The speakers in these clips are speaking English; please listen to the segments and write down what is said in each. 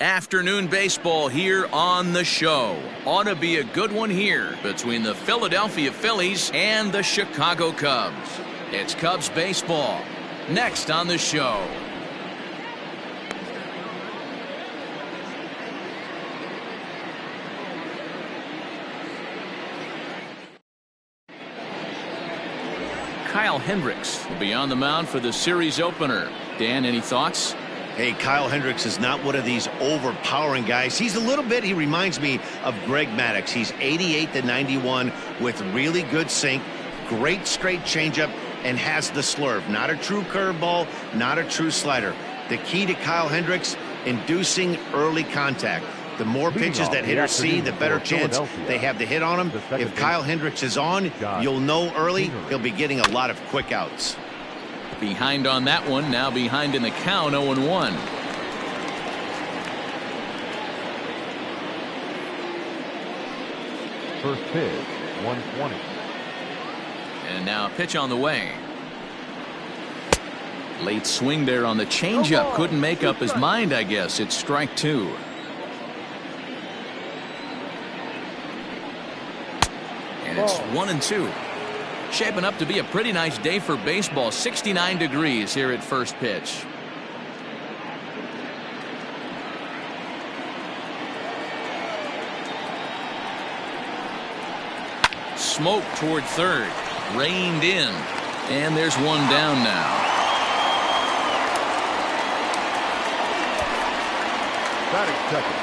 Afternoon baseball here on the show. Ought to be a good one here between the Philadelphia Phillies and the Chicago Cubs. It's Cubs baseball next on the show. Kyle Hendricks will be on the mound for the series opener. Dan, any thoughts? Hey, Kyle Hendricks is not one of these overpowering guys. He reminds me of Greg Maddux. He's 88 to 91 with really good sink, great straight changeup, and has the slurve. Not a true curveball, not a true slider. The key to Kyle Hendricks, inducing early contact. The more pitches that hitters see, the better chance they have to hit on him. If Kyle Hendricks is on, you'll know early he'll be getting a lot of quick outs. Behind on that one, now behind in the count, 0-1. First pitch, 120. And now a pitch on the way. Late swing there on the changeup. Couldn't make up his mind, I guess. It's strike two. And it's 1-2. Shaping up to be a pretty nice day for baseball. 69 degrees here at first pitch. Smoke toward third. Reined in. And there's one down now. Batting second,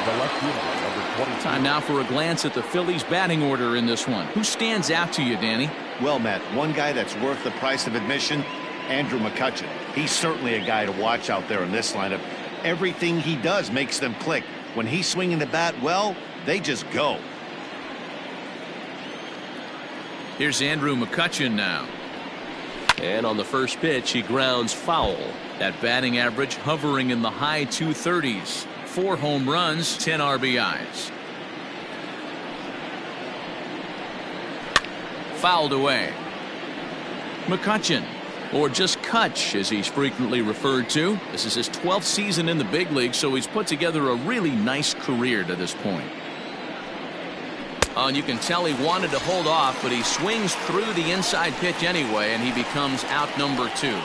the left fielder, number 22. Time now for a glance at the Phillies batting order in this one. Who stands out to you, Danny? Well, Matt, one guy that's worth the price of admission, Andrew McCutchen. He's certainly a guy to watch out there in this lineup. Everything he does makes them click. When he's swinging the bat well, they just go. Here's Andrew McCutchen now. And on the first pitch, he grounds foul. That batting average hovering in the high 230s. 4 home runs, 10 RBIs. Fouled away. McCutchen, or just Kutch as he's frequently referred to. This is his 12th season in the big league, so he's put together a really nice career to this point. And you can tell he wanted to hold off, but he swings through the inside pitch anyway, and he becomes out number 2.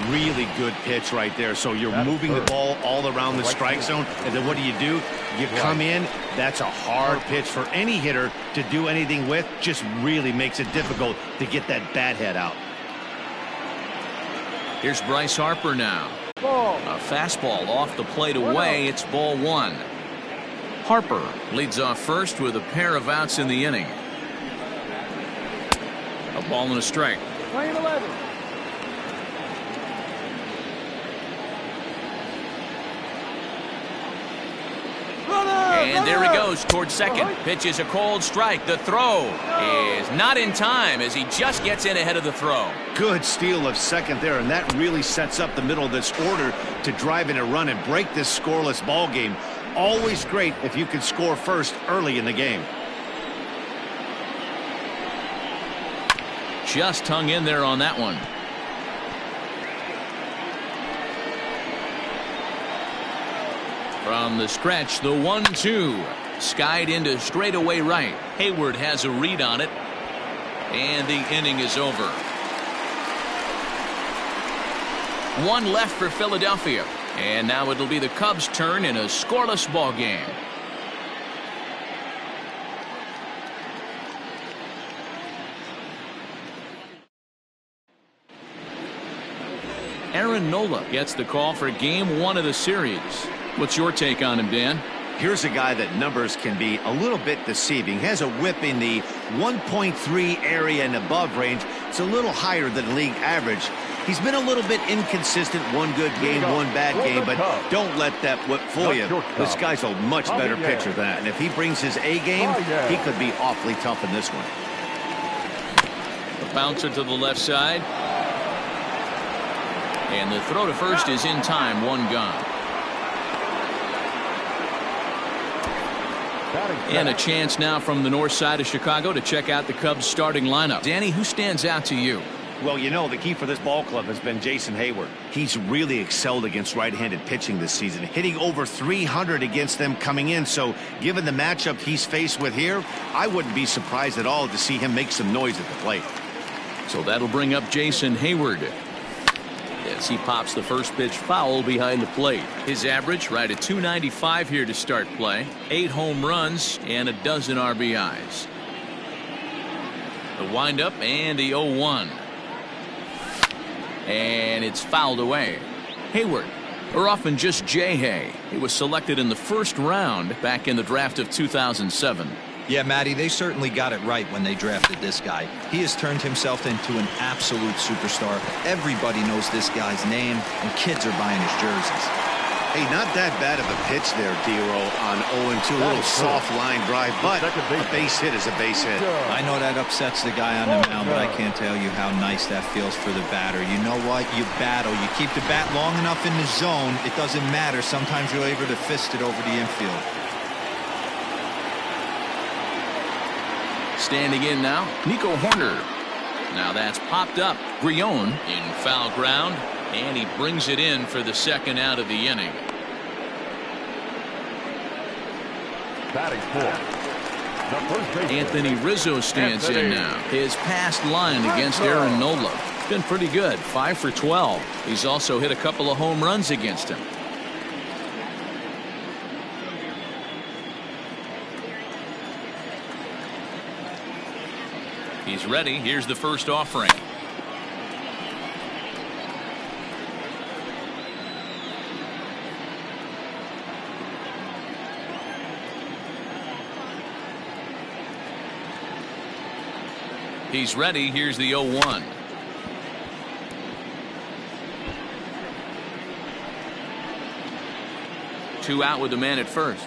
Really good pitch right there. So you're moving the ball all around the strike zone, and then what do? You come in. That's a hard pitch for any hitter to do anything with. Just really makes it difficult to get that bat head out. Here's Bryce Harper now. A fastball off the plate away. It's ball 1. Harper leads off first with a pair of outs in the inning. A ball and a strike. Line 11. And there he goes towards second. Pitch is a cold strike. The throw is not in time as he just gets in ahead of the throw. Good steal of second there, and that really sets up the middle of this order to drive in a run and break this scoreless ball game. Always great if you can score first early in the game. Just hung in there on that one. From the stretch, the 1-2. Skied into straightaway right. Hayward has a read on it. And the inning is over. 1 left for Philadelphia. And now it'll be the Cubs' turn in a scoreless ball game. Aaron Nola gets the call for game 1 of the series. What's your take on him, Dan? Here's a guy that numbers can be a little bit deceiving. Has a whip in the 1.3 area and above range. It's a little higher than league average. He's been a little bit inconsistent. One good game, one bad game, but don't let that whip fool you. This guy's a much better pitcher than that, and if he brings his A game, he could be awfully tough in this one. A bouncer to the left side. And the throw to first is in time. 1 gone. And a chance now from the north side of Chicago to check out the Cubs starting lineup. Danny, who stands out to you? Well, you know, the key for this ball club has been Jason Hayward. He's really excelled against right-handed pitching this season, hitting over 300 against them coming in. So given the matchup he's faced with here, I wouldn't be surprised at all to see him make some noise at the plate. So that'll bring up Jason Hayward as he pops the first pitch foul behind the plate. His average right at .295 here to start play. 8 home runs and a dozen RBIs. The windup and the 0-1. And it's fouled away. Hayward, or often just J-Hay. He was selected in the first round back in the draft of 2007. Yeah, Matty, they certainly got it right when they drafted this guy. He has turned himself into an absolute superstar. Everybody knows this guy's name, and kids are buying his jerseys. Hey, not that bad of a pitch there, D-Row, on 0-2. A little soft line drive, but a base hit is a base hit. I know that upsets the guy on the mound, but I can't tell you how nice that feels for the batter. You know what? You battle. You keep the bat long enough in the zone, it doesn't matter. Sometimes you're able to fist it over the infield. Standing in now, Nico Horner. Now that's popped up. Grion in foul ground, and he brings it in for the second out of the inning. Batting fourth, the first baseman, Anthony Rizzo stands in now. His past line against Aaron Nola. It's been pretty good, 5 for 12. He's also hit a couple of home runs against him. He's ready. Here's the first offering. He's ready. Here's the 0-1. Two out with the man at first.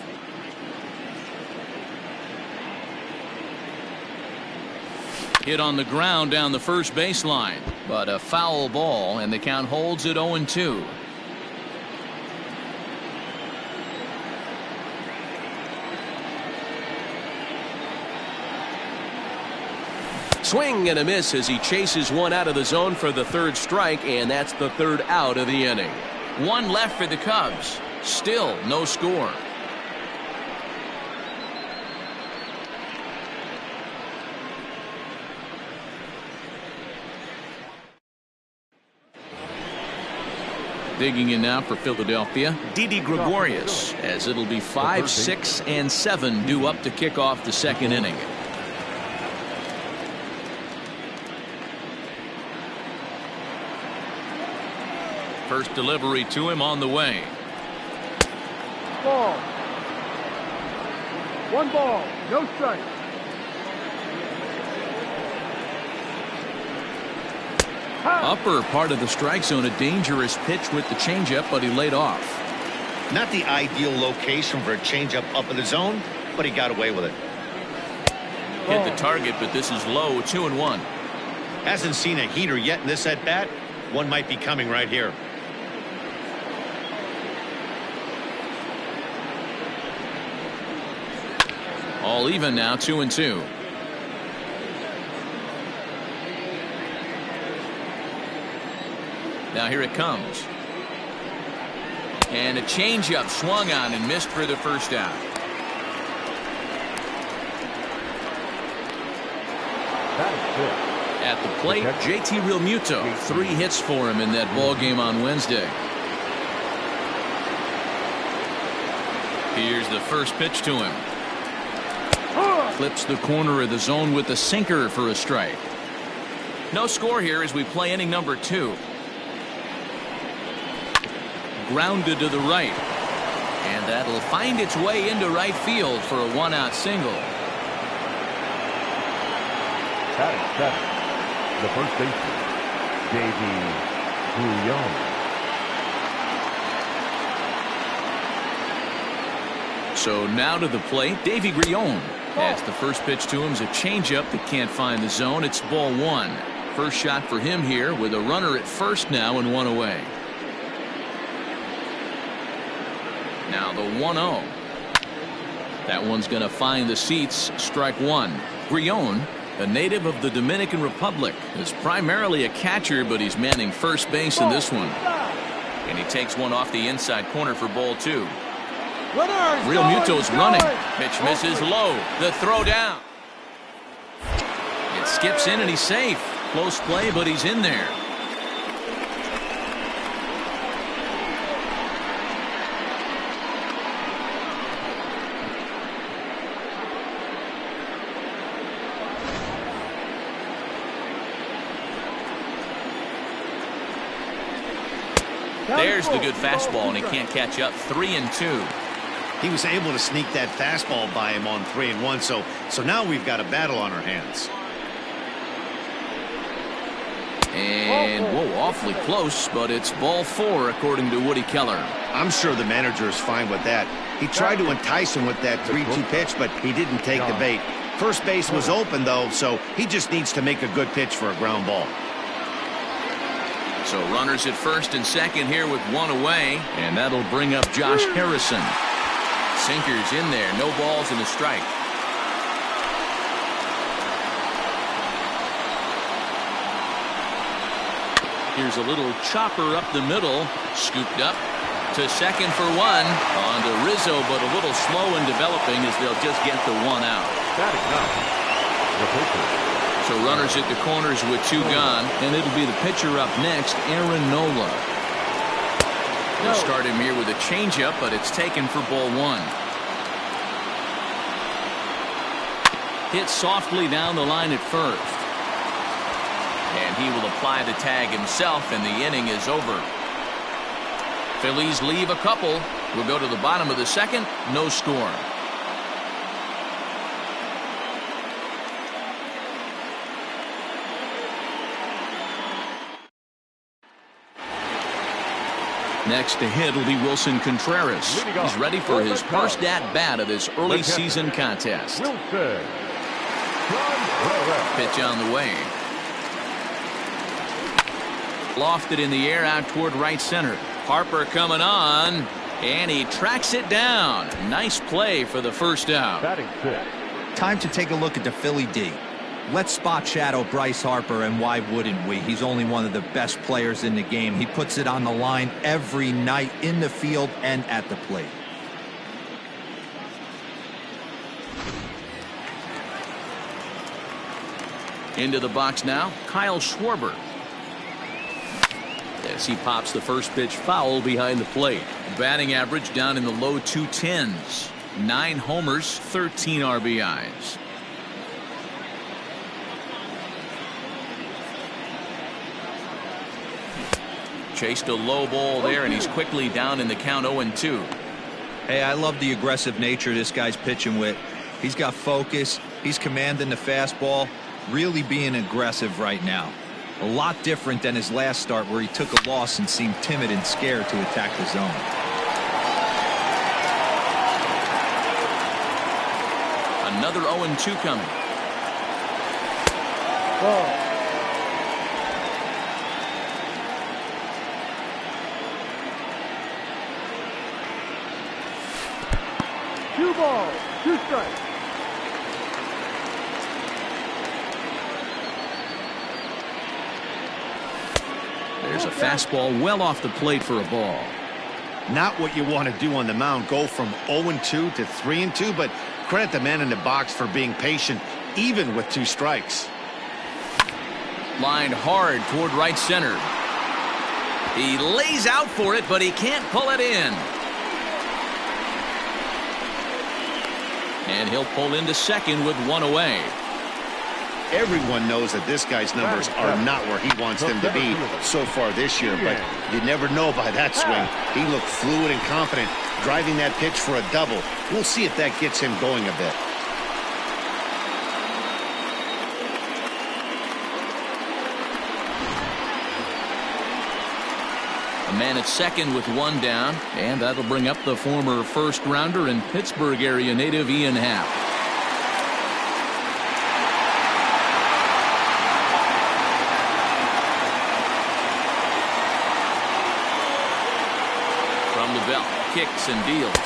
Hit on the ground down the first baseline, but a foul ball, and the count holds at 0-2. Swing and a miss as he chases one out of the zone for the third strike, and that's the third out of the inning. One left for the Cubs. Still no score. Digging in now for Philadelphia, Didi Gregorius, as it'll be 5, 6, and 7 due up to kick off the second inning. First delivery to him on the way. ball. 1 ball, no strike. Upper part of the strike zone, a dangerous pitch with the changeup, but he laid off. Not the ideal location for a changeup up in the zone, but he got away with it. Hit the target, but this is low, 2-1. Hasn't seen a heater yet in this at bat. One might be coming right here. All even now, 2-2. Now here it comes. And a changeup swung on and missed for the first out. At the plate, JT Realmuto. 3 hits for him in that ball game on Wednesday. Here's the first pitch to him. Clips the corner of the zone with the sinker for a strike. No score here as we play inning number 2. Grounded to the right, and that'll find its way into right field for a 1-out single. Batting seventh, the first baseman, Davey Guillon. So now to the plate, Davey Guillon. As the first pitch to him is a changeup that can't find the zone. It's ball 1. First shot for him here with a runner at first now and 1 away. Now the 1-0. That one's going to find the seats. Strike 1. Guillon a native of the Dominican Republic, is primarily a catcher, but he's manning first base in this one. And he takes one off the inside corner for ball 2. Real Muto's running. Pitch misses low. The throw down. It skips in and he's safe. Close play, but he's in there. There's the good fastball, and he can't catch up. 3-2. He was able to sneak that fastball by him on 3-1, so now we've got a battle on our hands. And whoa, awfully close, but it's ball 4 according to Woody Keller. I'm sure the manager is fine with that. He tried to entice him with that 3-2 pitch, but he didn't take the bait. First base was open, though, so he just needs to make a good pitch for a ground ball. So runners at first and second here with one away, and that'll bring up Josh Harrison. Sinkers in there, no balls and a strike. Here's a little chopper up the middle, scooped up to second for 1. On to Rizzo, but a little slow in developing as they'll just get the 1 out. So runners at the corners with 2 gone, and it'll be the pitcher up next, Aaron Nola. They'll start him here with a changeup, but it's taken for ball 1. Hit softly down the line at first. And he will apply the tag himself, and the inning is over. Phillies leave a couple. We'll go to the bottom of the second. No score. Next to hit will be Wilson Contreras. He's ready for his first at-bat of this early season contest. Pitch on the way. Lofted in the air out toward right center. Harper coming on, and he tracks it down. Nice play for the first out. Time to take a look at the Philly D. Let's spot shadow Bryce Harper, and why wouldn't we? He's only one of the best players in the game. He puts it on the line every night in the field and at the plate. Into the box now, Kyle Schwarber. As he pops the first pitch foul behind the plate. Batting average down in the low 210s. 9 homers, 13 RBIs. Chased a low ball there, and he's quickly down in the count 0-2. Hey, I love the aggressive nature this guy's pitching with. He's got focus. He's commanding the fastball. Really being aggressive right now. A lot different than his last start where he took a loss and seemed timid and scared to attack the zone. Another 0-2 coming. Ball. 2 balls, 2 strikes. There's a fastball well off the plate for a ball. Not what you want to do on the mound. Go from 0-2 to 3-2, but credit the man in the box for being patient, even with 2 strikes. Lined hard toward right center. He lays out for it, but he can't pull it in. And he'll pull into second with 1 away. Everyone knows that this guy's numbers are not where he wants them to be so far this year, but you never know by that swing. He looked fluid and confident, driving that pitch for a double. We'll see if that gets him going a bit. A man at second with 1 down, and that'll bring up the former first-rounder and Pittsburgh area native Ian Happ. From the belt, kicks and deals.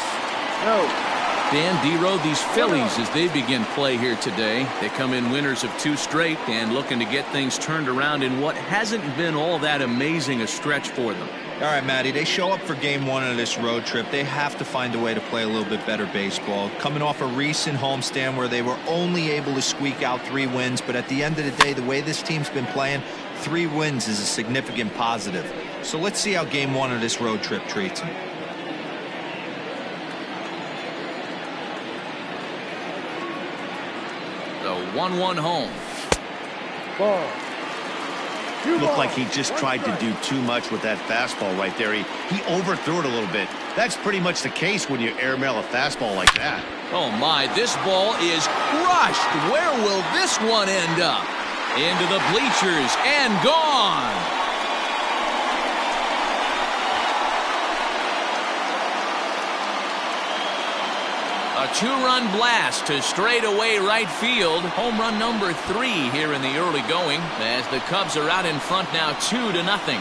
Dan Dero, these Phillies, as they begin play here today, they come in winners of 2 straight and looking to get things turned around in what hasn't been all that amazing a stretch for them. All right, Matty, they show up for game 1 of this road trip. They have to find a way to play a little bit better baseball. Coming off a recent homestand where they were only able to squeak out 3 wins, but at the end of the day, the way this team's been playing, 3 wins is a significant positive. So let's see how game 1 of this road trip treats them. The 1-1 home. Looked like he just tried to do too much with that fastball right there. He overthrew it a little bit. That's pretty much the case when you airmail a fastball like that. Oh my, this ball is crushed. Where will this one end up? Into the bleachers and gone. A 2-run blast to straightaway right field. Home run number 3 here in the early going as the Cubs are out in front now 2-0.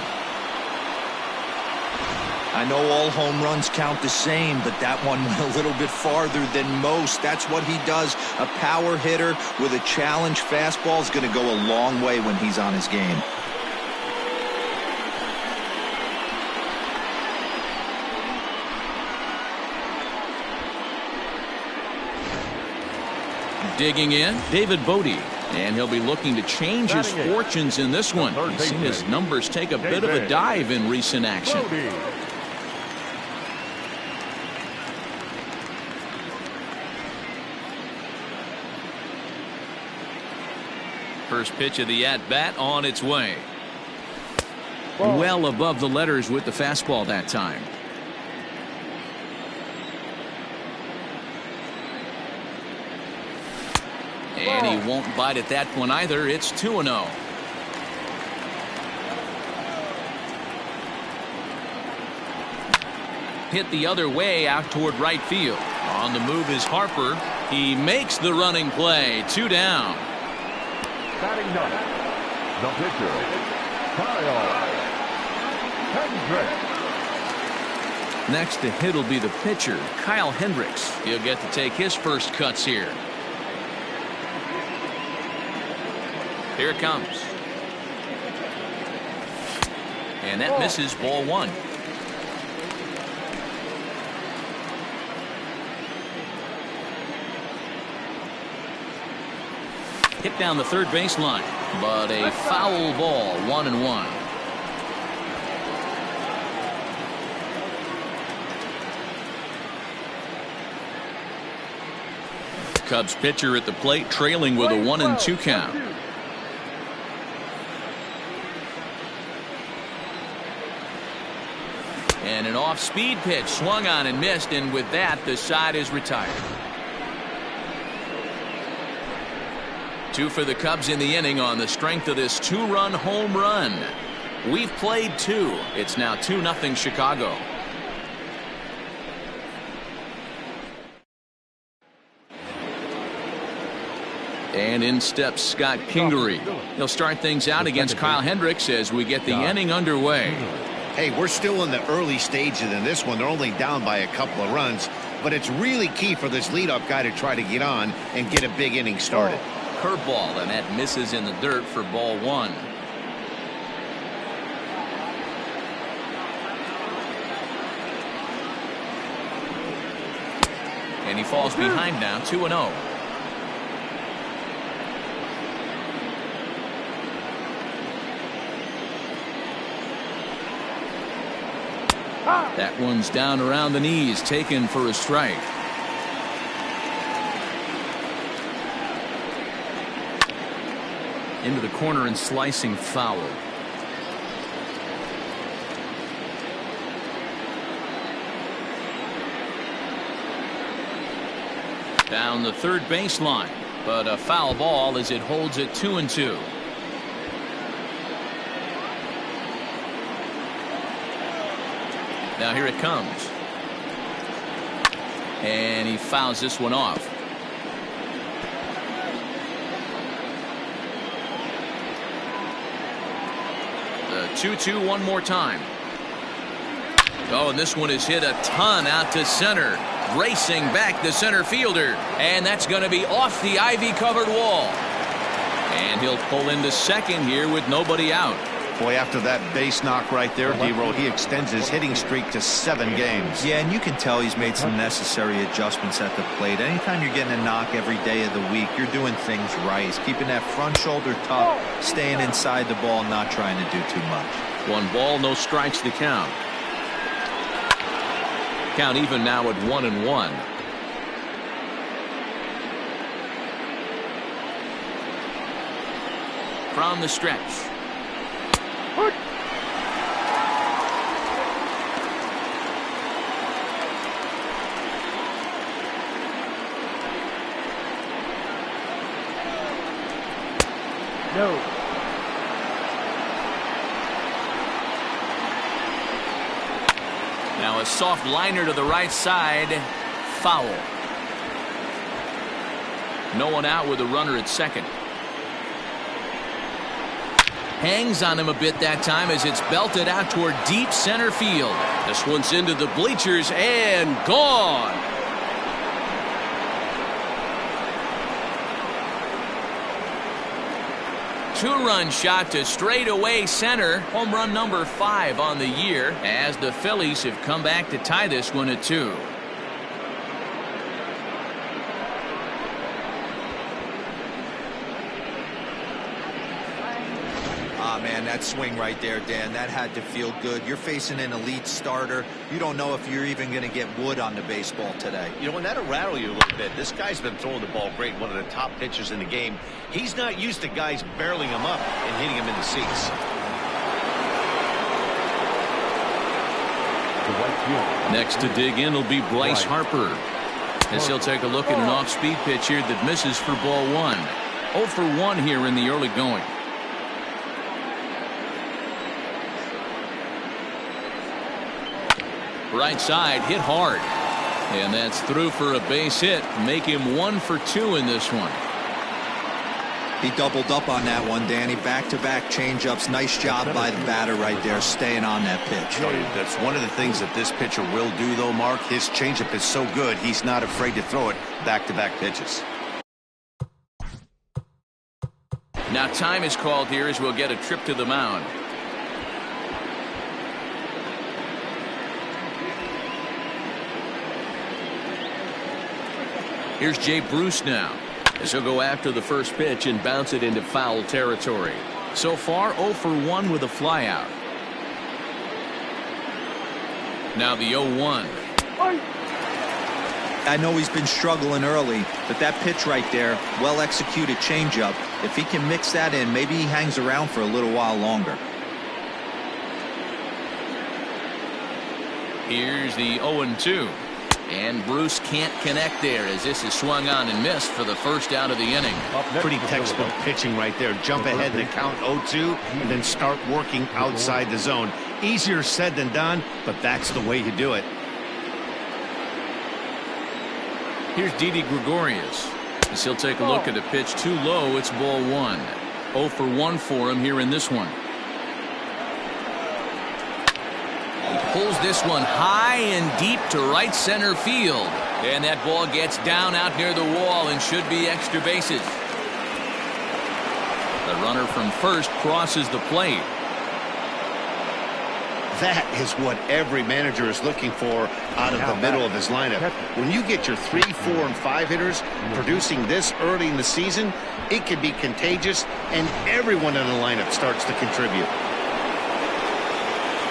I know all home runs count the same, but that one went a little bit farther than most. That's what he does. A power hitter with a challenge fastball is going to go a long way when he's on his game. Digging in, David Bodie, and he'll be looking to change his fortunes in this one. He's seen his numbers take a bit of a dive in recent action. First pitch of the at-bat on its way. Well above the letters with the fastball that time. And he won't bite at that one either. It's 2-0. Hit the other way out toward right field. On the move is Harper. He makes the running play. 2 down. Batting 9, the pitcher, Kyle Hendricks. Next to hit will be the pitcher, Kyle Hendricks. He'll get to take his first cuts here. Here it comes. And that misses, ball 1. Hit down the third baseline, but a foul ball, 1-1. Cubs pitcher at the plate trailing with a 1-2 count. And an off-speed pitch swung on and missed, and with that the side is retired. 2 for the Cubs in the inning on the strength of this 2-run home run. We've played 2. It's now 2-0 Chicago. And in steps Scott Kingery. He'll start things out against Kyle Hendricks as we get the inning underway. Hey, we're still in the early stages in this one. They're only down by a couple of runs, but it's really key for this leadoff guy to try to get on and get a big inning started. Curveball, and that misses in the dirt for ball 1. And he falls behind now, 2-0. That one's down around the knees, taken for a strike. Into the corner and slicing foul. Down the third baseline, but a foul ball as it holds it 2-2. Now here it comes. And he fouls this one off. The 2-2 one more time. Oh, and this one is hit a ton out to center. Racing back the center fielder. And that's going to be off the ivy-covered wall. And he'll pull into second here with nobody out. Boy, after that base knock right there, D-Roll, he extends his hitting streak to 7 games. Yeah, and you can tell he's made some necessary adjustments at the plate. Anytime you're getting a knock every day of the week, you're doing things right. He's keeping that front shoulder tucked, staying inside the ball, not trying to do too much. 1 ball, no strikes to count. Count even now at 1-1. From the stretch. No. Now a soft liner to the right side. Foul. No one out with a runner at second. Hangs on him a bit that time as it's belted out toward deep center field. This one's into the bleachers and gone. Two-run shot to straightaway center. Home run number 5 on the year as the Phillies have come back to tie this one at 2. Man, that swing right there, Dan, that had to feel good. You're facing an elite starter. You don't know if you're even going to get wood on the baseball today. You know, and that'll rattle you a little bit. This guy's been throwing the ball great, one of the top pitchers in the game. He's not used to guys barreling him up and hitting him in the seats. Next to dig in will be Bryce Harper, as he'll take a look at an off-speed pitch here that misses for ball 1. 0 for 1 here in the early going. Right side hit hard, and that's through for a base hit. Make him 1 for 2 in this one. He doubled up on that one, Danny. Back-to-back changeups. Nice job by the batter right there, staying on that pitch. That's one of the things that this pitcher will do, though, Mark. His changeup is so good, he's not afraid to throw it back-to-back pitches. Now time is called here as we'll get a trip to the mound. Here's Jay Bruce now, as he'll go after the first pitch and bounce it into foul territory. So far 0 for 1 with a flyout. Now the 0-1. I know he's been struggling early, but that pitch right there, well executed changeup. If he can mix that in, maybe he hangs around for a little while longer. Here's the 0-2. And Bruce can't connect there as this is swung on and missed for the first out of the inning. Pretty textbook pitching right there. Jump ahead in the count 0-2 and then start working outside the zone. Easier said than done, but that's the way you do it. Here's Didi Gregorius, as he'll take a look at a pitch too low. It's ball 1. 0 for 1 for him here in this one. Pulls this one high and deep to right center field. And that ball gets down out near the wall and should be extra bases. The runner from first crosses the plate. That is what every manager is looking for out of the middle of his lineup. When you get your 3, 4, and 5 hitters producing this early in the season, it can be contagious, and everyone in the lineup starts to contribute.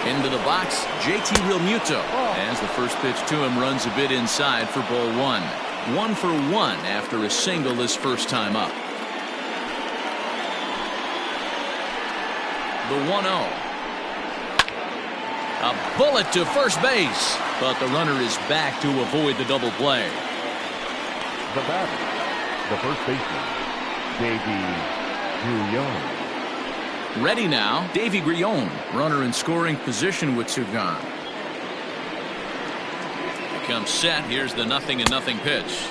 Into the box, JT Realmuto, as the first pitch to him runs a bit inside for ball 1. 1 for 1 after a single this first time up. The 1-0. A bullet to first base, but the runner is back to avoid the double play. The batter, the first baseman, Davey Guillon. Ready now, Davey Guillon, runner in scoring position with 2 gone. Becomes set. Here's the 0-0 pitch.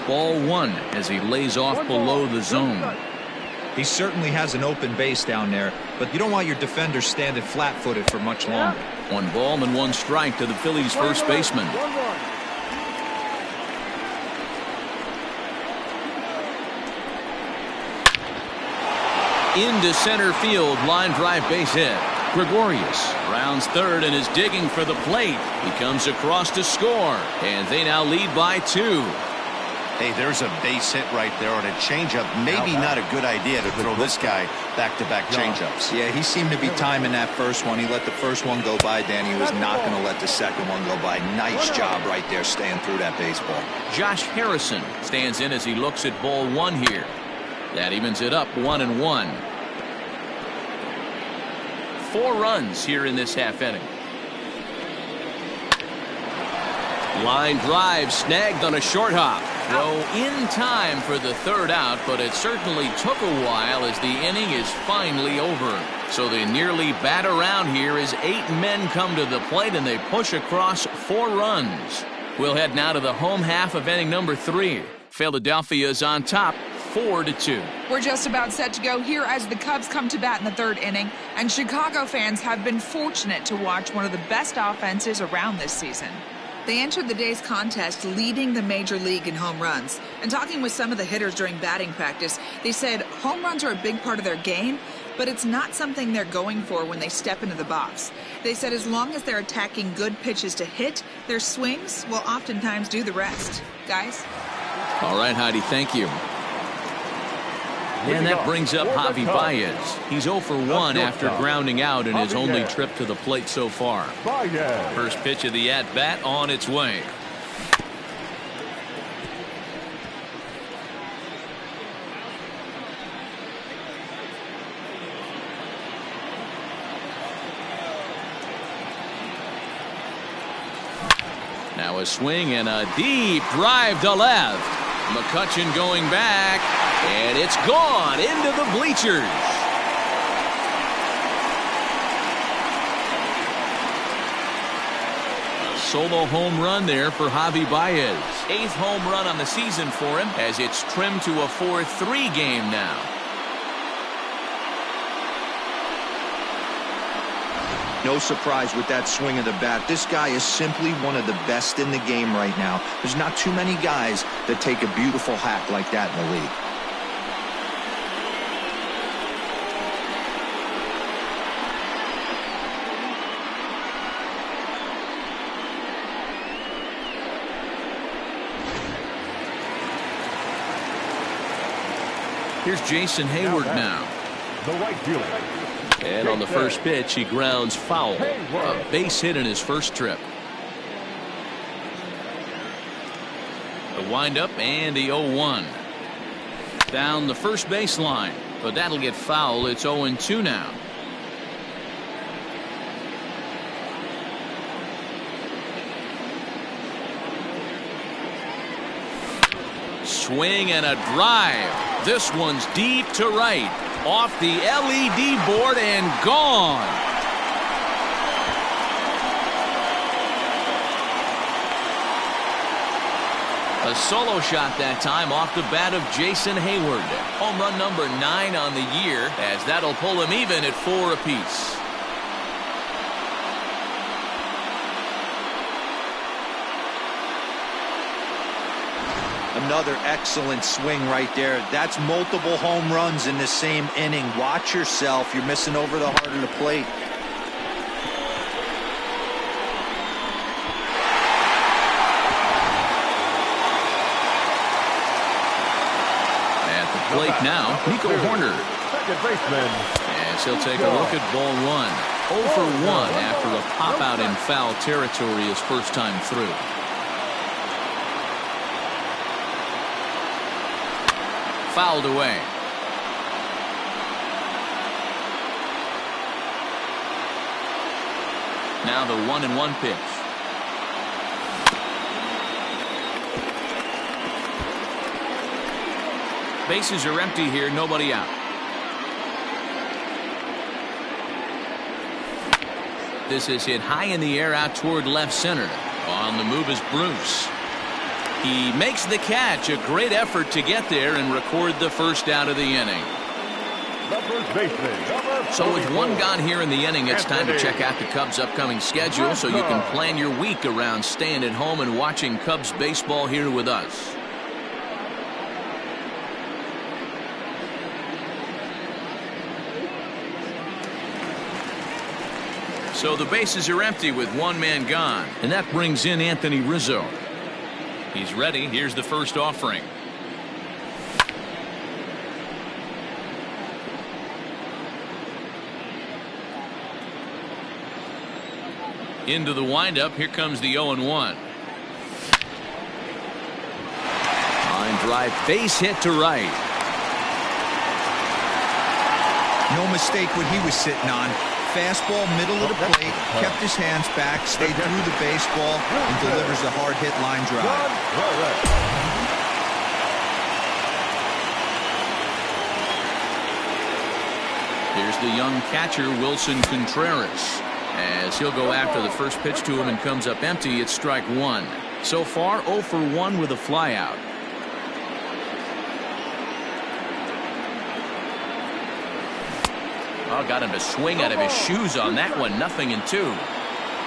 Ball 1 as he lays off below the zone. He certainly has an open base down there, but you don't want your defenders standing flat-footed for much longer. 1 ball and 1 strike to the Phillies first baseman. Into center field, line drive base hit. Gregorius rounds third and is digging for the plate. He comes across to score, and they now lead by 2. Hey, there's a base hit right there on a changeup. Maybe not a good idea to throw this guy back-to-back changeups. Yeah, he seemed to be timing that first one. He let the first one go by. Danny was not going to let the second one go by. Nice job right there staying through that baseball. Josh Harrison stands in as he looks at ball 1 here. That evens it up 1-1. 4 runs here in this half inning. Line drive snagged on a short hop. Throw in time for the third out, but it certainly took a while as the inning is finally over. So they nearly bat around here as 8 men come to the plate and they push across 4 runs. We'll head now to the home half of inning number 3. Philadelphia is on top 4-2. We're just about set to go here as the Cubs come to bat in the 3rd inning, and Chicago fans have been fortunate to watch one of the best offenses around this season. They entered the day's contest leading the major league in home runs. And talking with some of the hitters during batting practice, they said home runs are a big part of their game, but it's not something they're going for when they step into the box. They said as long as they're attacking good pitches to hit, their swings will oftentimes do the rest. Guys? All right, Heidi, thank you. And that brings up Javi Baez. He's 0 for 1 after grounding out in his only trip to the plate so far. First pitch of the at-bat on its way. Now a swing and a deep drive to left. McCutchen going back, and it's gone into the bleachers. A solo home run there for Javi Baez. 8th home run on the season for him as it's trimmed to a 4-3 game now. No surprise with that swing of the bat. This guy is simply one of the best in the game right now. There's not too many guys that take a beautiful hack like that in the league. Here's Jason Hayward now. The right fielder. And on the first pitch, he grounds foul. A base hit in his first trip. The windup and the 0-1. Down the first baseline, but that'll get foul. It's 0-2 now. Swing and a drive. This one's deep to right. Off the LED board and gone. A solo shot that time off the bat of Jason Hayward. Home run number 9 on the year, as that'll pull him even at 4 apiece. Another excellent swing right there. That's multiple home runs in the same inning. Watch yourself. You're missing over the heart of the plate. At the plate now, Nico Horner. Second baseman. And he'll take a look at ball 1. 0 for 1 after a pop out in foul territory his first time through. Fouled away. Now the 1-1 pitch. Bases are empty here, nobody out. This is hit high in the air out toward left center. On the move is Bruce. He makes the catch. A great effort to get there and record the first out of the inning. So with 1 gone here in the inning, it's time to check out the Cubs' upcoming schedule so you can plan your week around staying at home and watching Cubs baseball here with us. So the bases are empty with one man gone, and that brings in Anthony Rizzo. He's ready. Here's the first offering. Into the windup. Here comes the 0-1. Line drive, base hit to right. No mistake what he was sitting on. Fastball, middle of the plate, kept his hands back, stayed through the baseball, and delivers a hard hit line drive. Here's the young catcher, Wilson Contreras. As he'll go after the first pitch to him and comes up empty, it's strike one. So far, 0 for 1 with a flyout. Oh, got him to swing out of his shoes on that one. 0-2.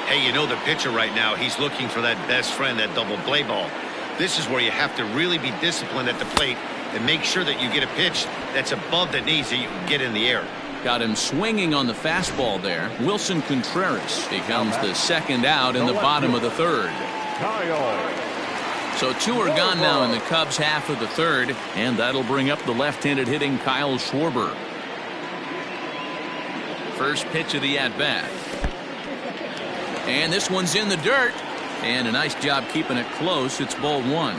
Hey, you know the pitcher right now, he's looking for that best friend, that double play ball. This is where you have to really be disciplined at the plate and make sure that you get a pitch that's above the knees that you can get in the air. Got him swinging on the fastball there. Wilson Contreras becomes the second out in the bottom of the third. So 2 are gone now in the Cubs' half of the third, and that'll bring up the left-handed hitting Kyle Schwarber. First pitch of the at-bat. And this one's in the dirt. And a nice job keeping it close. It's ball 1.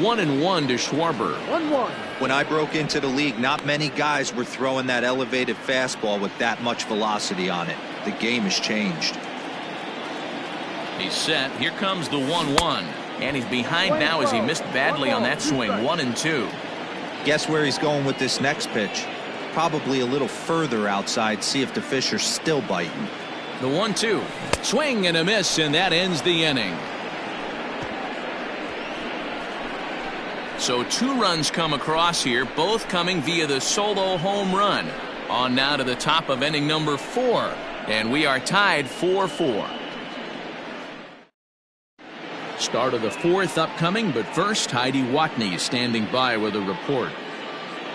One and 1 to Schwarber. 1-1. When I broke into the league, not many guys were throwing that elevated fastball with that much velocity on it. The game has changed. He's set. Here comes the 1-1. And he's behind now as he missed badly on that swing. 1-2. Guess where he's going with this next pitch? Probably a little further outside. See if the fish are still biting. The 1-2. Swing and a miss, and that ends the inning. So 2 runs come across here, both coming via the solo home run. On now to the top of inning number 4. And we are tied 4-4. Start of the 4th upcoming, but first, Heidi Watney is standing by with a report.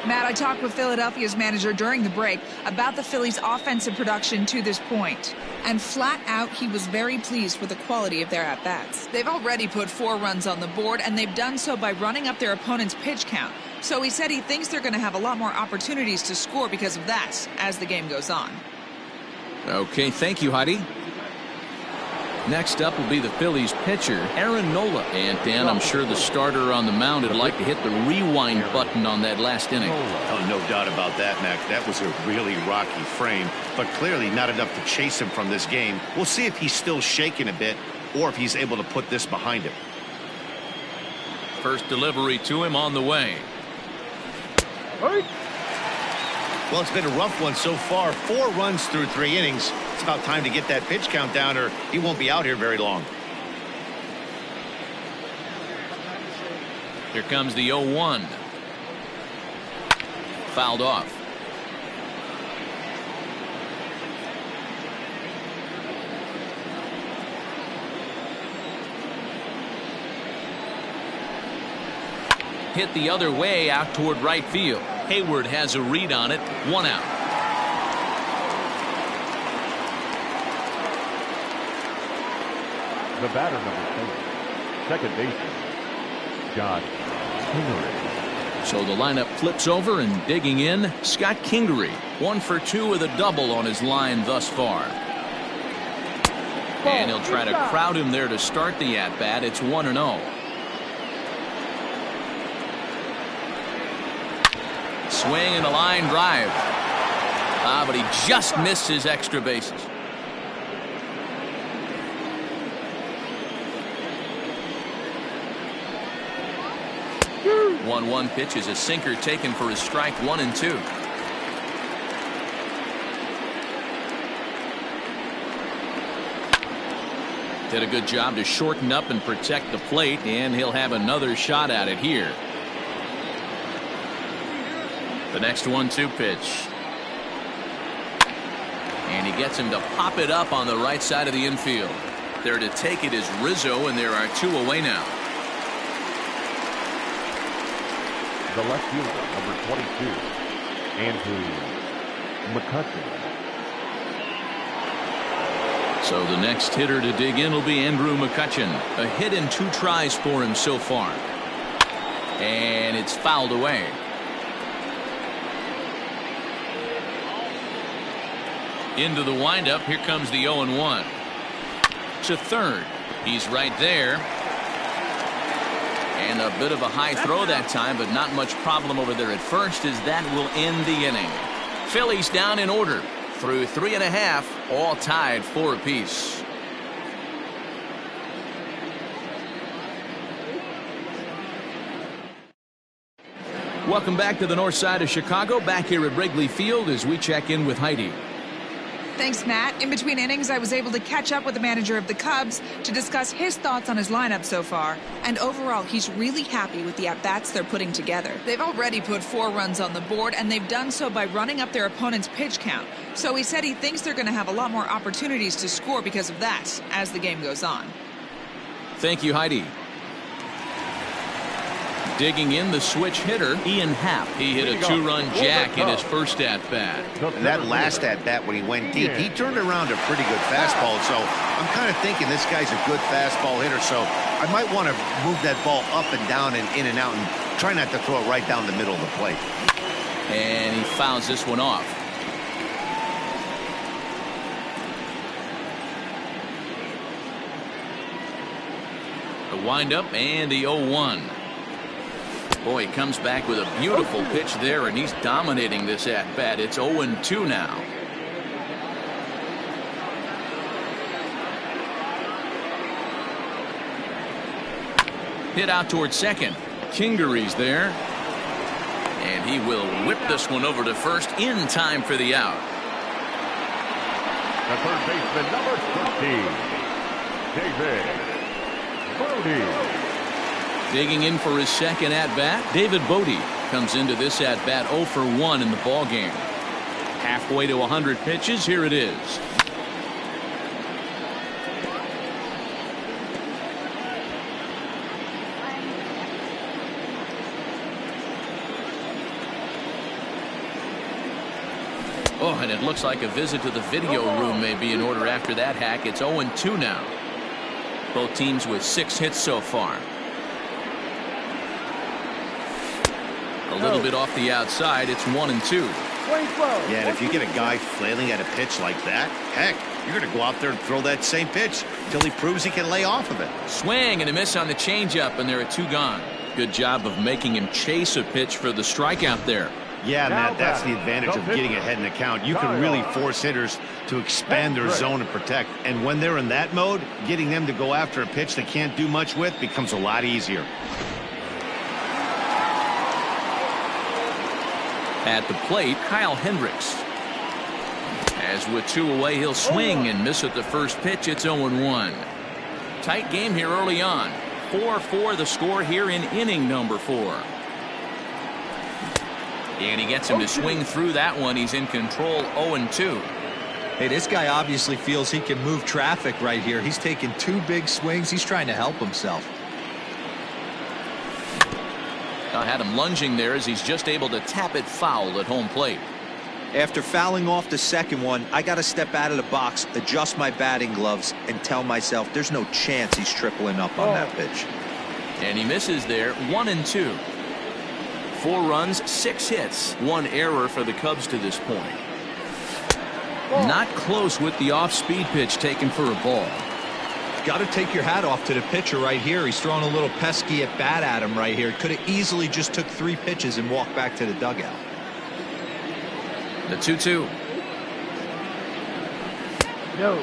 Matt, I talked with Philadelphia's manager during the break about the Phillies' offensive production to this point. And flat out, he was very pleased with the quality of their at-bats. They've already put 4 runs on the board, and they've done so by running up their opponent's pitch count. So he said he thinks they're going to have a lot more opportunities to score because of that as the game goes on. Okay, thank you, Heidi. Next up will be the Phillies pitcher, Aaron Nola. And Dan, I'm sure the starter on the mound would like to hit the rewind button on that last inning. Oh, no doubt about that, Mac. That was a really rocky frame, but clearly not enough to chase him from this game. We'll see if he's still shaking a bit or if he's able to put this behind him. First delivery to him on the way. Well, it's been a rough one so far. 4 runs through 3 innings. It's about time to get that pitch count down or he won't be out here very long. Here comes the 0-1. Fouled off. Hit the other way out toward right field. Hayward has a read on it. 1 out. The batter, number 4, second baseman, Scott Kingery. So the lineup flips over and digging in, Scott Kingery. 1 for 2 with a double on his line thus far. And he'll try to crowd him there to start the at-bat. It's 1-0. Swing and a line drive. But he just missed his extra bases. 1-1 pitch is a sinker taken for his strike 1 and 2. Did a good job to shorten up and protect the plate, and he'll have another shot at it here. The next 1-2 pitch. And he gets him to pop it up on the right side of the infield. There to take it is Rizzo, and there are 2 away now. The left fielder, number 22, Andrew McCutcheon. So the next hitter to dig in will be Andrew McCutcheon. A hit in 2 tries for him so far. And it's fouled away. Into the windup. Here comes the 0-1. To third. He's right there. And a bit of a high throw that time, but not much problem over there at first, as that will end the inning. Phillies down in order through 3.5, all tied 4 apiece. Welcome back to the north side of Chicago, back here at Wrigley Field as we check in with Heidi. Thanks, Matt. In between innings, I was able to catch up with the manager of the Cubs to discuss his thoughts on his lineup so far. And overall, he's really happy with the at-bats they're putting together. They've already put 4 runs on the board, and they've done so by running up their opponent's pitch count. So he said he thinks they're going to have a lot more opportunities to score because of that as the game goes on. Thank you, Heidi. Digging in, the switch hitter, Ian Happ. He hit a 2-run jack in his first at-bat. And that last at-bat when he went deep, he turned around a pretty good fastball. So I'm kind of thinking this guy's a good fastball hitter. So I might want to move that ball up and down and in and out and try not to throw it right down the middle of the plate. And he fouls this one off. The windup and the 0-1. Boy, he comes back with a beautiful pitch there, and he's dominating this at-bat. It's 0-2 now. Hit out towards second. Kingery's there. And he will whip this one over to first in time for the out. The third baseman, number 13, David Bodie. Digging in for his second at-bat, David Bodie comes into this at-bat 0 for 1 in the ballgame. Halfway to 100 pitches, here it is. Oh, and it looks like a visit to the video room may be in order after that hack. It's 0-2 now. Both teams with 6 hits so far. A little bit off the outside. It's 1-2. Yeah, and if you get a guy flailing at a pitch like that, heck, you're going to go out there and throw that same pitch until he proves he can lay off of it. Swing and a miss on the changeup, and there are 2 gone. Good job of making him chase a pitch for the strikeout there. Yeah, Matt, that's the advantage of getting ahead in the count. You can really force hitters to expand their zone and protect. And when they're in that mode, getting them to go after a pitch they can't do much with becomes a lot easier. At the plate, Kyle Hendricks. As with 2 away, he'll swing and miss at the first pitch. It's 0-1. Tight game here early on. 4-4 the score here in inning number 4. And he gets him to swing through that one. He's in control. 0-2. Hey, this guy obviously feels he can move traffic right here. He's taking 2 big swings. He's trying to help himself. I had him lunging there as he's just able to tap it foul at home plate. After fouling off the second one, I got to step out of the box, adjust my batting gloves, and tell myself there's no chance he's tripling up on that pitch. And he misses there. 1-2. 4 runs, 6 hits, 1 error for the Cubs to this point. Not close with the off-speed pitch taken for a ball. Got to take your hat off to the pitcher right here. He's throwing a little pesky at bat at him right here. Could have easily just took 3 pitches and walked back to the dugout. The 2-2.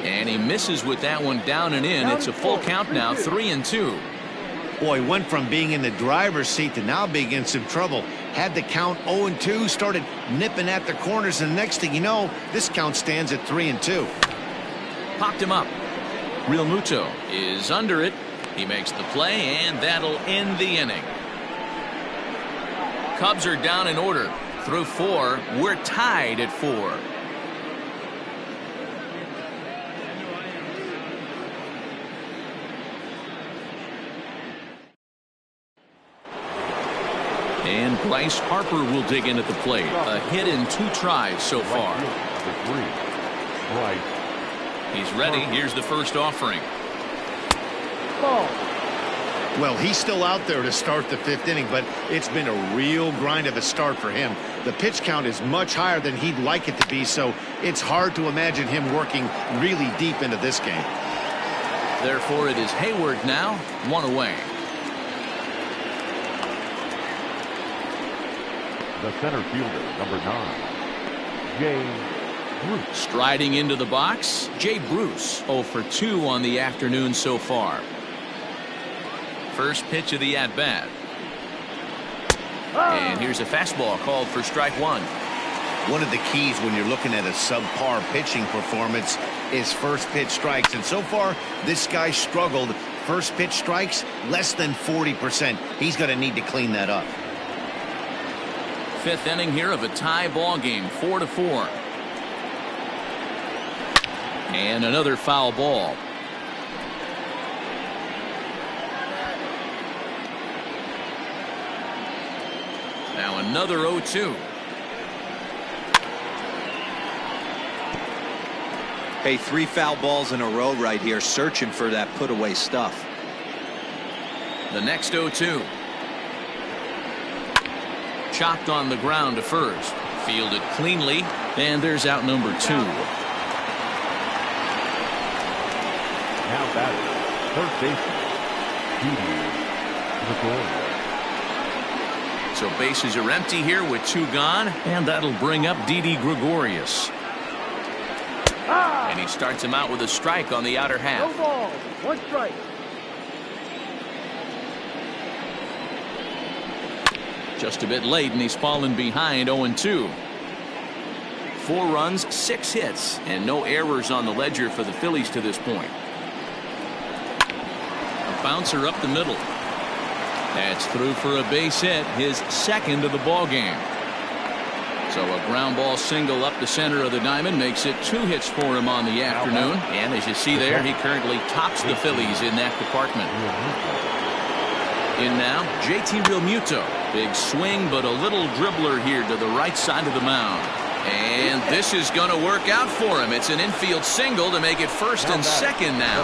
And he misses with that one down and in. It's a full count now, 3-2. Boy, went from being in the driver's seat to now being in some trouble. Had the count 0-2, started nipping at the corners, and the next thing you know, this count stands at 3-2. Popped him up. Real Muto is under it. He makes the play, and that'll end the inning. Cubs are down in order through 4. We're tied at 4. And Bryce Harper will dig in at the plate. A hit in 2 tries so far. He's ready. Here's the first offering. Well, he's still out there to start the 5th inning, but it's been a real grind of a start for him. The pitch count is much higher than he'd like it to be, so it's hard to imagine him working really deep into this game. Therefore, it is Hayward now, 1 away. The center fielder, number 9, Jay Bruce. Striding into the box, Jay Bruce, 0 for 2 on the afternoon so far. First pitch of the at-bat. And here's a fastball called for strike 1. One of the keys when you're looking at a subpar pitching performance is first pitch strikes. And so far, this guy struggled. First pitch strikes, less than 40%. He's going to need to clean that up. 5th inning here of a tie ball game, 4-4. And another foul ball. Now another 0-2. Hey, 3 foul balls in a row right here, searching for that put away stuff. The next 0-2. Chopped on the ground to first. Fielded cleanly. And there's out number 2. Now batting, third baseman, Didi Gregorius. So bases are empty here with 2 gone, and that'll bring up Didi Gregorius. And he starts him out with a strike on the outer half. No ball, 1 strike. Just a bit late, and he's fallen behind 0-2. 4 runs, 6 hits, and no errors on the ledger for the Phillies to this point. A bouncer up the middle. That's through for a base hit, his 2nd of the ball game. So a ground ball single up the center of the diamond makes it 2 hits for him on the afternoon. And as you see there, he currently tops the Phillies in that department. In now, JT Realmuto. Big swing, but a little dribbler here to the right side of the mound. And this is going to work out for him. It's an infield single to make it 1st and 2nd now.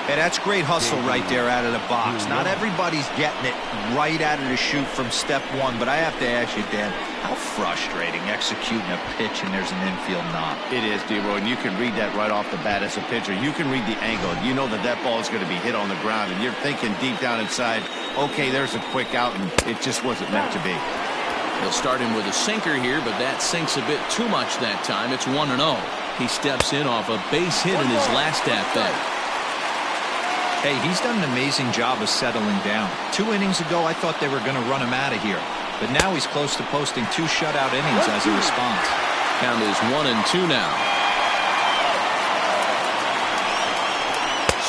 Hey, that's great hustle right there out of the box. Not everybody's getting it right out of the chute from step 1, but I have to ask you, Dan, how frustrating executing a pitch and there's an infield knock. It is, D-Roy, and you can read that right off the bat as a pitcher. You can read the angle. You know that that ball is going to be hit on the ground, and you're thinking deep down inside, okay, there's a quick out, and it just wasn't meant to be. He'll start him with a sinker here, but that sinks a bit too much that time. It's 1-0. He steps in off a base hit in his last at-bat. Hey, he's done an amazing job of settling down. 2 innings ago, I thought they were going to run him out of here. But now he's close to posting 2 shutout innings as a response. Count is 1-2 now.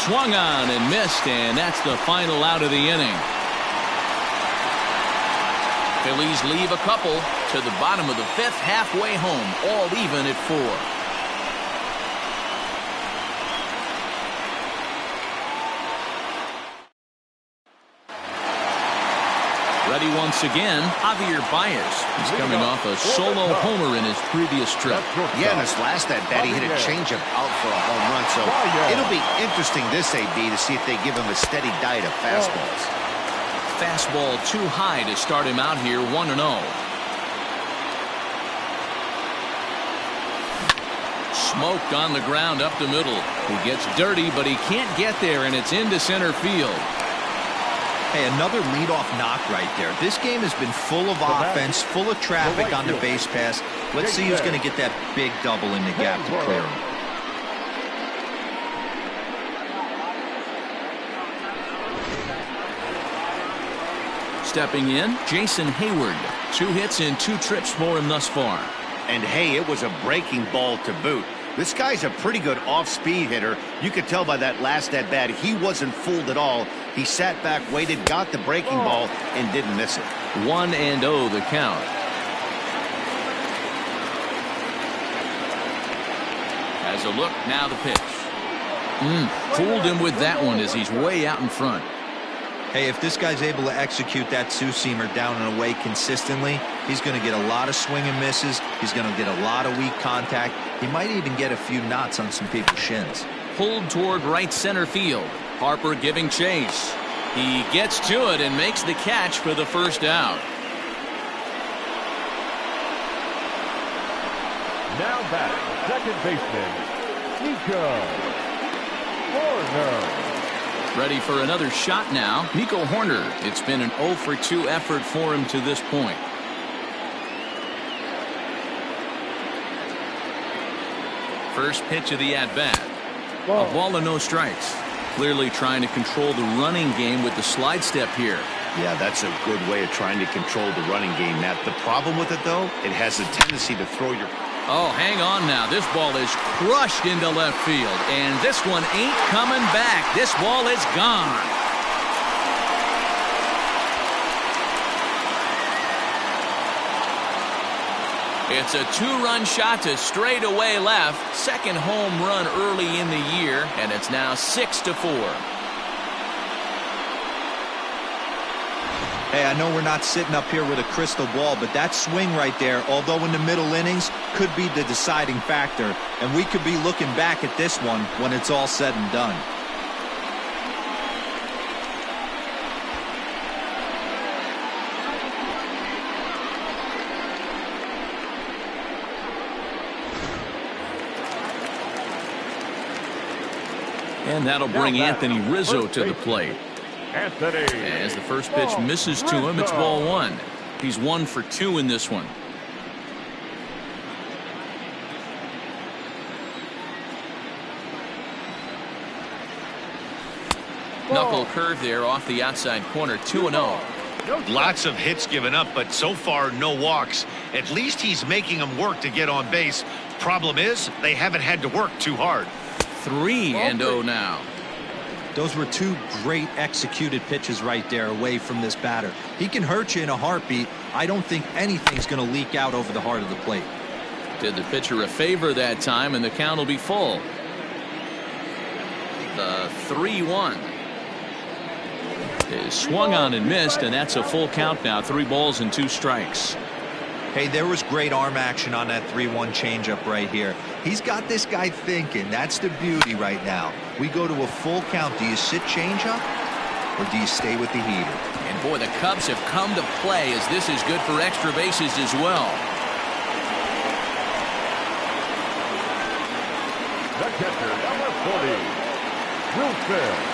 Swung on and missed, and that's the final out of the inning. Phillies leave a couple to the bottom of the 5th, halfway home, all even at 4. Ready once again, Javier Baez. He's coming off a solo homer in his previous trip. Yeah, in his last at-bat, he hit a changeup out for a home run. So it'll be interesting this AB to see if they give him a steady diet of fastballs. Fastball too high to start him out here, 1-0. Smoked on the ground up the middle. He gets dirty, but he can't get there, and it's into center field. Hey, another leadoff knock right there. This game has been full of offense, full of traffic on the base pass. Let's see who's going to get that big double in the gap to clear him. Stepping in, Jason Hayward. 2 hits in 2 trips for him thus far. And hey, it was a breaking ball to boot. This guy's a pretty good off-speed hitter. You could tell by that last at-bat he wasn't fooled at all. He sat back, waited, got the breaking ball, and didn't miss it. 1-0 the count. As a look, now the pitch. Fooled him with that one as he's way out in front. Hey, if this guy's able to execute that two-seamer down and away consistently, he's going to get a lot of swing and misses. He's going to get a lot of weak contact. He might even get a few knots on some people's shins. Pulled toward right center field. Harper giving chase. He gets to it and makes the catch for the first out. Now batting, second baseman, Nico Warner. Ready for another shot now. Nico Horner. It's been an 0 for 2 effort for him to this point. First pitch of the at-bat. A ball and no strikes. Clearly trying to control the running game with the slide step here. Yeah, that's a good way of trying to control the running game, Matt. The problem with it, though, it has a tendency to throw your... Oh, hang on now. This ball is crushed into left field. And this one ain't coming back. This ball is gone. It's a 2-run shot to straightaway left. Second home run early in the year. And it's now 6-4. Hey, I know we're not sitting up here with a crystal ball, but that swing right there, although in the middle innings, could be the deciding factor. And we could be looking back at this one when it's all said and done. And that'll bring Anthony Rizzo to the plate. Anthony. As the first pitch misses to him, it's ball 1. He's 1 for 2 in this one. Knuckle curve there off the outside corner, 2-0. Lots of hits given up, but so far no walks. At least he's making them work to get on base. Problem is, they haven't had to work too hard. 3-0 now. Those were 2 great executed pitches right there away from this batter. He can hurt you in a heartbeat. I don't think anything's going to leak out over the heart of the plate. Did the pitcher a favor that time, and the count will be full. The 3-1 is swung on and missed, and that's a full count now. 3 balls and 2 strikes. Hey, there was great arm action on that 3-1 changeup right here. He's got this guy thinking. That's the beauty right now. We go to a full count. Do you sit changeup or do you stay with the heater? And boy, the Cubs have come to play, as this is good for extra bases as well. The catcher, number 40, Wilson Contreras.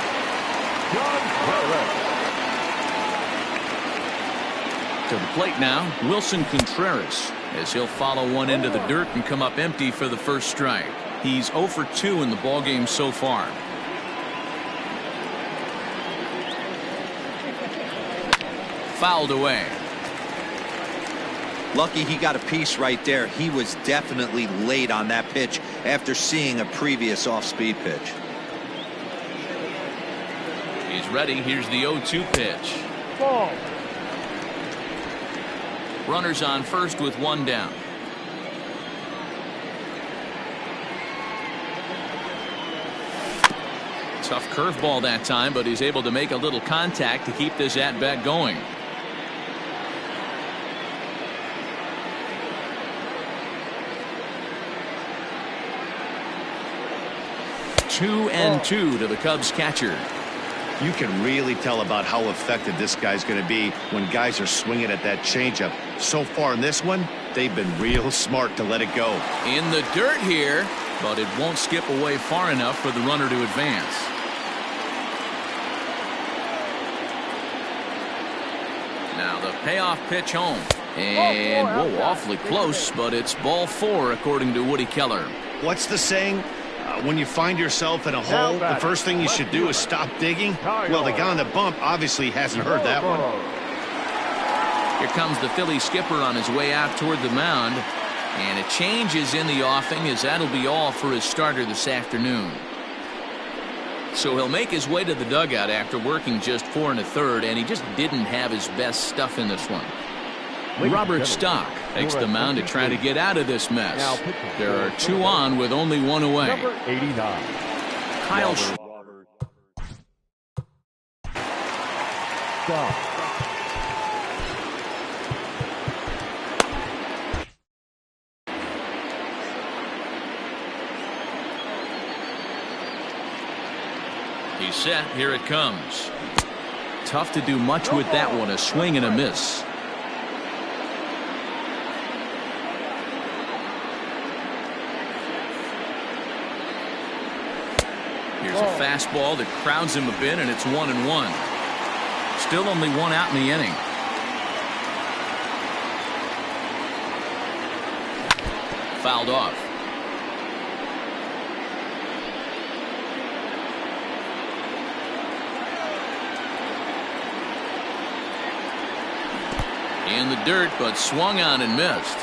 To the plate now, Wilson Contreras, as he'll follow one into the dirt and come up empty for the first strike. He's 0 for 2 in the ballgame so far. Fouled away. Lucky he got a piece right there. He was definitely late on that pitch after seeing a previous off-speed pitch. He's ready. Here's the 0-2 pitch. Ball. Runners on first with 1 down. Tough curveball that time, but he's able to make a little contact to keep this at-bat going. 2-2 to the Cubs catcher. You can really tell about how effective this guy's going to be when guys are swinging at that changeup. So far in this one, they've been real smart to let it go. In the dirt here, but it won't skip away far enough for the runner to advance. Now the payoff pitch home. And, whoa, awfully close, but it's ball 4 according to Woody Keller. What's the saying? When you find yourself in a hole, the first thing you should do is stop digging. Well, the guy on the bump obviously hasn't heard that one. Here comes the Philly skipper on his way out toward the mound. And a change is in the offing, as that'll be all for his starter this afternoon. So he'll make his way to the dugout after working just 4 1/3, and he just didn't have his best stuff in this one. Robert Stock takes the mound to try to get out of this mess. There are 2 on with only 1 away. Number 89. Kyle Stop. He's set. Here it comes. Tough to do much with that one. A swing and a miss. Here's a fastball that crowds him a bit, and it's 1-1. Still only one out in the inning. Fouled off. In the dirt, but swung on and missed.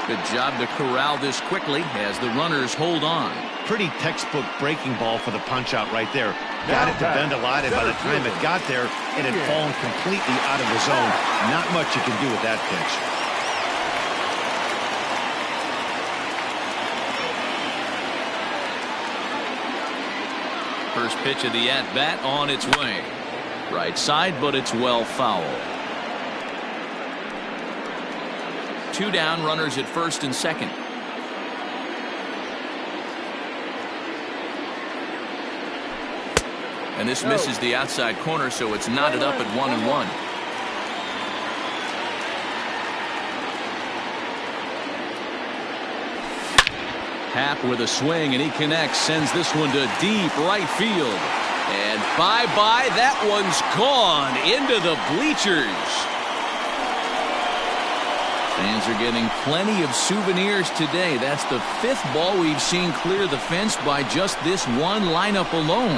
Good job to corral this quickly as the runners hold on. Pretty textbook breaking ball for the punch out right there. Got it to bend a lot, and by the time it got there, it had fallen completely out of the zone. Not much you can do with that pitch. First pitch of the at-bat on its way. Right side, but it's well foul. 2 down, runners at first and second. And this misses the outside corner, so it's knotted up at 1-1. Happ with a swing, and he connects, sends this one to deep right field. And bye-bye, that one's gone into the bleachers. Fans are getting plenty of souvenirs today. That's the 5th ball we've seen clear the fence by just this one lineup alone.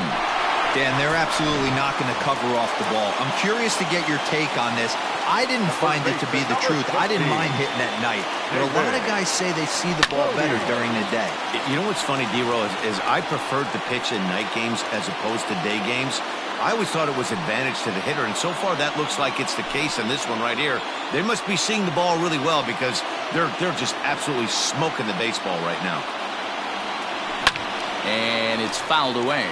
Dan, they're absolutely not going to cover off the ball. I'm curious to get your take on this. I didn't find it to be the truth. I didn't mind hitting at night. But a lot of guys say they see the ball better during the day. You know what's funny, D-Roll, is I preferred to pitch in night games as opposed to day games. I always thought it was advantage to the hitter, and so far that looks like it's the case in this one right here. They must be seeing the ball really well because they're just absolutely smoking the baseball right now. And it's fouled away.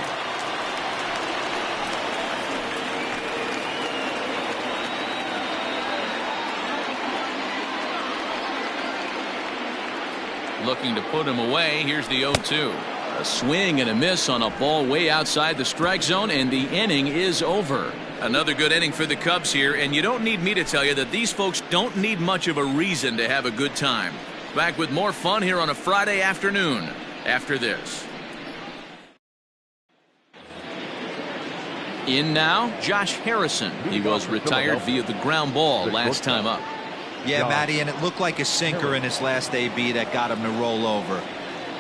Looking to put him away. Here's the 0-2. A swing and a miss on a ball way outside the strike zone, and the inning is over. Another good inning for the Cubs here, and you don't need me to tell you that these folks don't need much of a reason to have a good time. Back with more fun here on a Friday afternoon after this. In now, Josh Harrison. He was retired via the ground ball last time up. Yeah, Matty, and it looked like a sinker in his last AB that got him to roll over.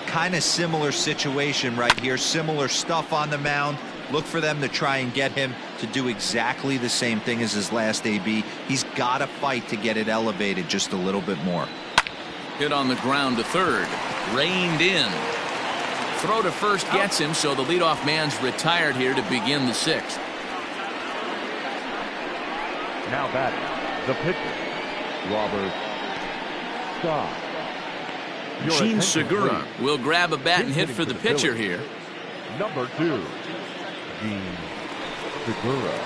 Kind of similar situation right here. Similar stuff on the mound. Look for them to try and get him to do exactly the same thing as his last AB. He's got to fight to get it elevated just a little bit more. Hit on the ground to third. Reined in. Throw to first gets him, so the leadoff man's retired here to begin the 6th. Now batting, the pitcher, Robert Scott. Gene Segura will grab a bat and hit for the pitcher here. Number 2, Gene Segura.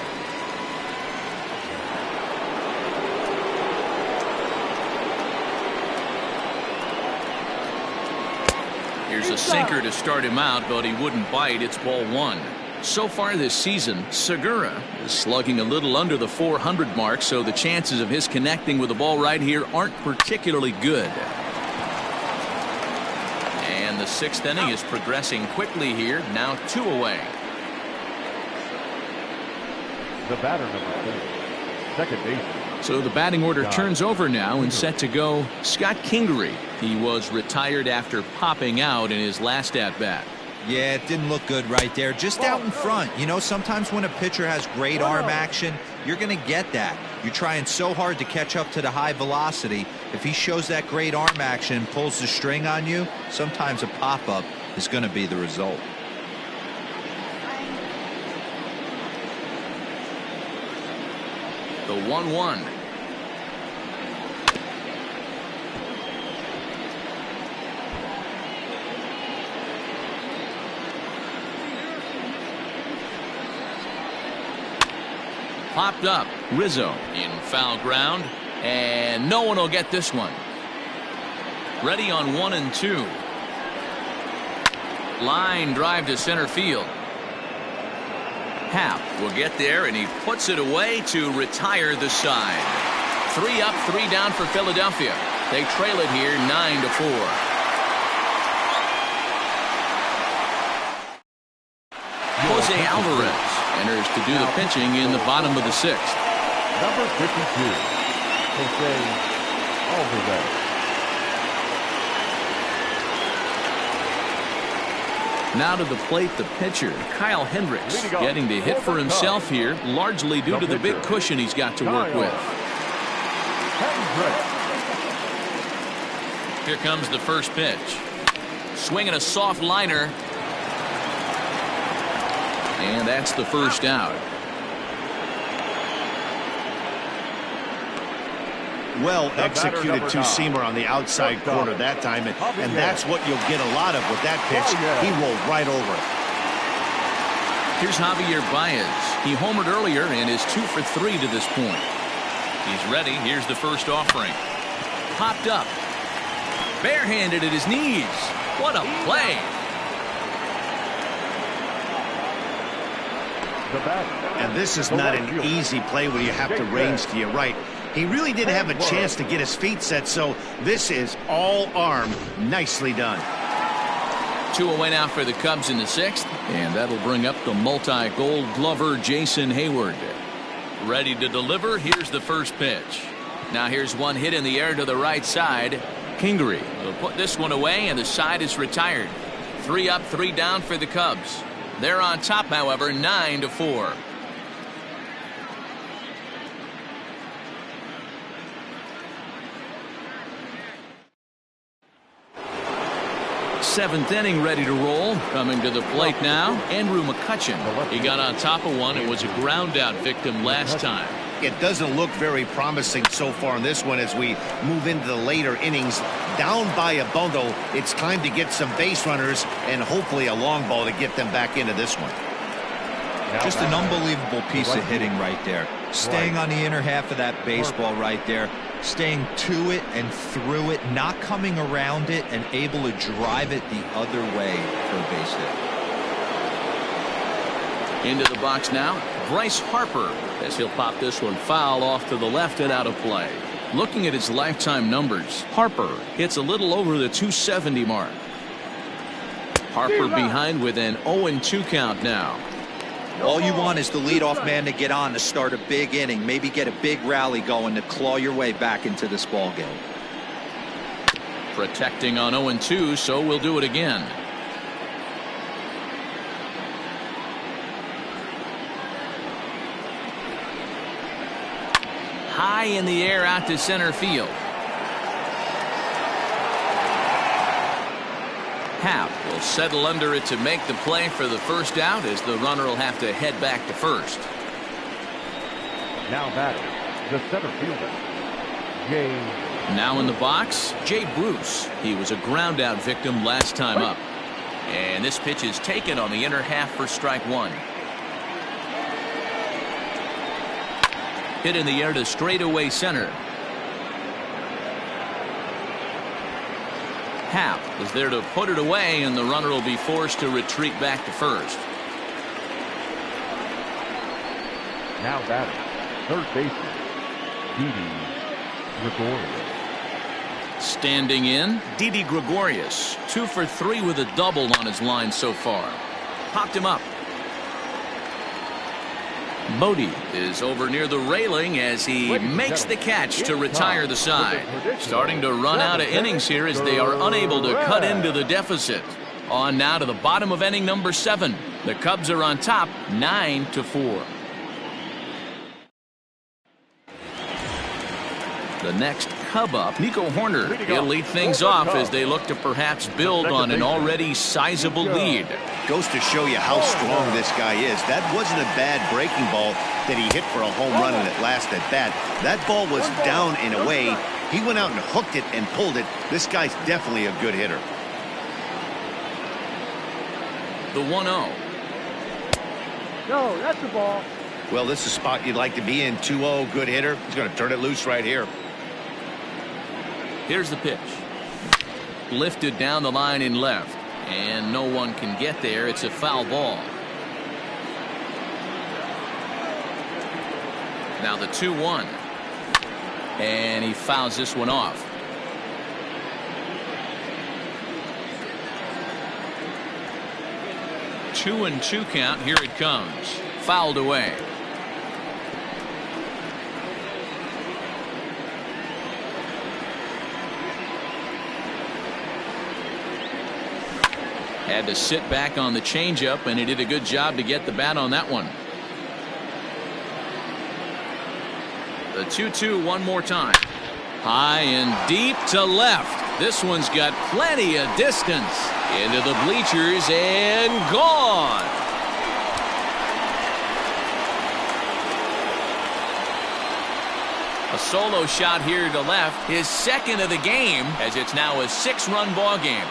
Here's a sinker to start him out, but he wouldn't bite. It's ball 1. So far this season, Segura is slugging a little under the 400 mark, so the chances of his connecting with the ball right here aren't particularly good. And the 6th inning is progressing quickly here. Now 2 away. The batter, number 4, second baseman. So the batting order turns over now, and set to go Scott Kingery. He was retired after popping out in his last at-bat. Yeah, it didn't look good right there. Just out in front. You know, sometimes when a pitcher has great arm action, you're going to get that. You're trying so hard to catch up to the high velocity. If he shows that great arm action, pulls the string on you, sometimes a pop-up is going to be the result. The 1-1. Popped up. Rizzo in foul ground. And no one will get this one. Ready on 1 and 2. Line drive to center field. Happ will get there, and he puts it away to retire the side. 3 up, 3 down for Philadelphia. They trail it here 9-4. Jose Alvarez enters to do the pitching in the bottom of the 6th. Number 52, Jose Alvarez. Now to the plate, the pitcher, Kyle Hendricks, getting to hit for himself here, largely due to the big cushion he's got to work with. Here comes the first pitch. Swinging a soft liner. And that's the first out. Well executed two-seamer on the outside corner that time, and that's what you'll get a lot of with that pitch. He rolled right over it. Here's Javier Baez. He homered earlier and is 2 for 3 to this point. He's ready. Here's the first offering. Popped up. Barehanded at his knees. What a play. And this is not an easy play when you have to range to your right. He really didn't have a chance to get his feet set, so this is all arm. Nicely done. 2 away now for the Cubs in the 6th, and that'll bring up the multi-gold glover Jason Hayward. Ready to deliver. Here's the first pitch. Now here's one hit in the air to the right side. Kingery will put this one away, and the side is retired. 3 up, 3 down for the Cubs. They're on top, however, 9-4. Seventh inning ready to roll. Coming to the plate now, Andrew McCutchen. He got on top of one. It was a ground out victim last time. It doesn't look very promising so far in this one as we move into the later innings. Down by a bundle, it's time to get some base runners and hopefully a long ball to get them back into this one. Just an unbelievable piece of hitting right there. Staying on the inner half of that baseball right there. Staying to it and through it, not coming around it, and able to drive it the other way for a base hit. Into the box now, Bryce Harper, as he'll pop this one foul off to the left and out of play. Looking at his lifetime numbers, Harper hits a little over the 270 mark. Harper behind with an 0-2 count now. All you want is the leadoff man to get on to start a big inning, maybe get a big rally going to claw your way back into this ball game. Protecting on 0-2, so we'll do it again. High in the air out to center field. Happ will settle under it to make the play for the first out, as the runner will have to head back to first. Now batting, the center fielder, Jay. Now in the box, Jay Bruce. He was a ground out victim last time up. And this pitch is taken on the inner half for strike 1. Hit in the air to straightaway center. Happ is there to put it away, and the runner will be forced to retreat back to first. Now batting, third baseman, Didi Gregorius. Standing in, Didi Gregorius, 2 for 3 with a double on his line so far. Popped him up. Bodie is over near the railing as he makes the catch to retire the side. Starting to run out of innings here as they are unable to cut into the deficit. On now to the bottom of inning number 7. The Cubs are on top 9-4. The next Cub up, Nico Horner. He'll lead things off as they look to perhaps build on an already sizable lead. Goes to show you how strong this guy is. That wasn't a bad breaking ball that he hit for a home run in it last at bat. That ball was down and away. He went out and hooked it and pulled it. This guy's definitely a good hitter. The 1-0. No, that's the ball. Well, this is a spot you'd like to be in. 2-0, good hitter. He's going to turn it loose right here. Here's the pitch. Lifted down the line in left. And no one can get there. It's a foul ball. Now the 2-1. And he fouls this one off. 2-2 count. Here it comes. Fouled away. Had to sit back on the changeup, and he did a good job to get the bat on that one. The 2-2 one more time. High and deep to left. This one's got plenty of distance. Into the bleachers and gone. A solo shot here to left. His second of the game, as it's now a 6-run ball game.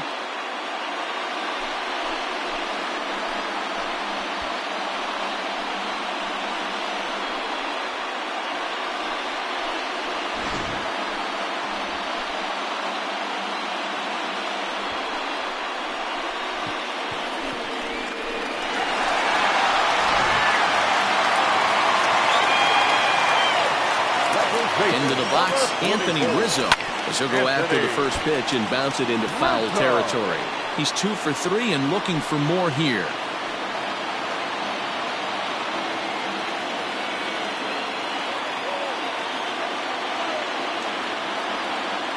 Into the box, Anthony Rizzo, as he'll go after the first pitch and bounce it into foul territory. He's 2 for 3 and looking for more here.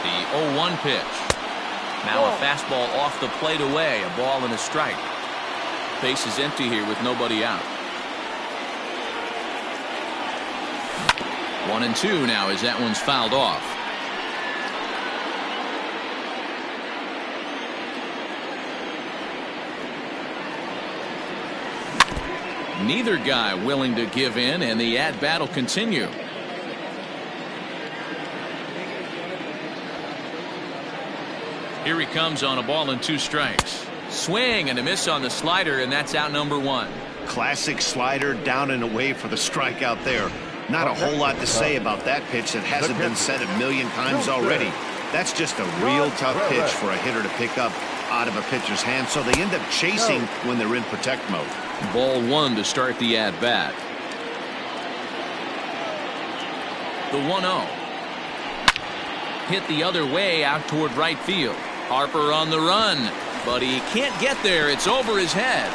The 0-1 pitch. Now a fastball off the plate away, a ball and a strike. Base is empty here with nobody out. 1-2 now as that one's fouled off. Neither guy willing to give in, and the at-bat will continue. Here he comes on a ball and 2 strikes. Swing and a miss on the slider, and that's out number 1. Classic slider, down and away for the strikeout there. Not a whole lot to say about that pitch that hasn't been said a million times already. That's just a real tough pitch for a hitter to pick up out of a pitcher's hand, so they end up chasing when they're in protect mode. Ball 1 to start the at-bat. The 1-0. Hit the other way out toward right field. Harper on the run, but he can't get there. It's over his head.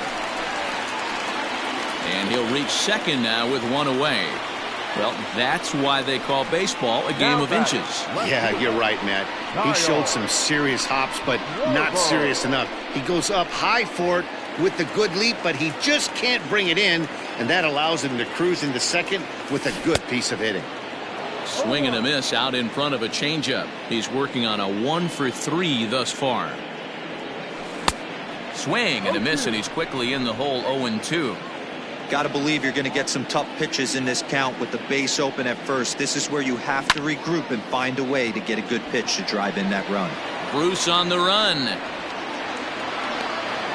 And he'll reach second now with 1 away. Well, that's why they call baseball a game of inches. Yeah, you're right, Matt. He showed some serious hops, but not serious enough. He goes up high for it with the good leap, but he just can't bring it in, and that allows him to cruise into second with a good piece of hitting. Swing and a miss out in front of a changeup. He's working on a 1 for 3 thus far. Swing and a miss, and he's quickly in the hole. 0-2. Got to believe you're going to get some tough pitches in this count with the base open at first. This is where you have to regroup and find a way to get a good pitch to drive in that run. Bruce on the run.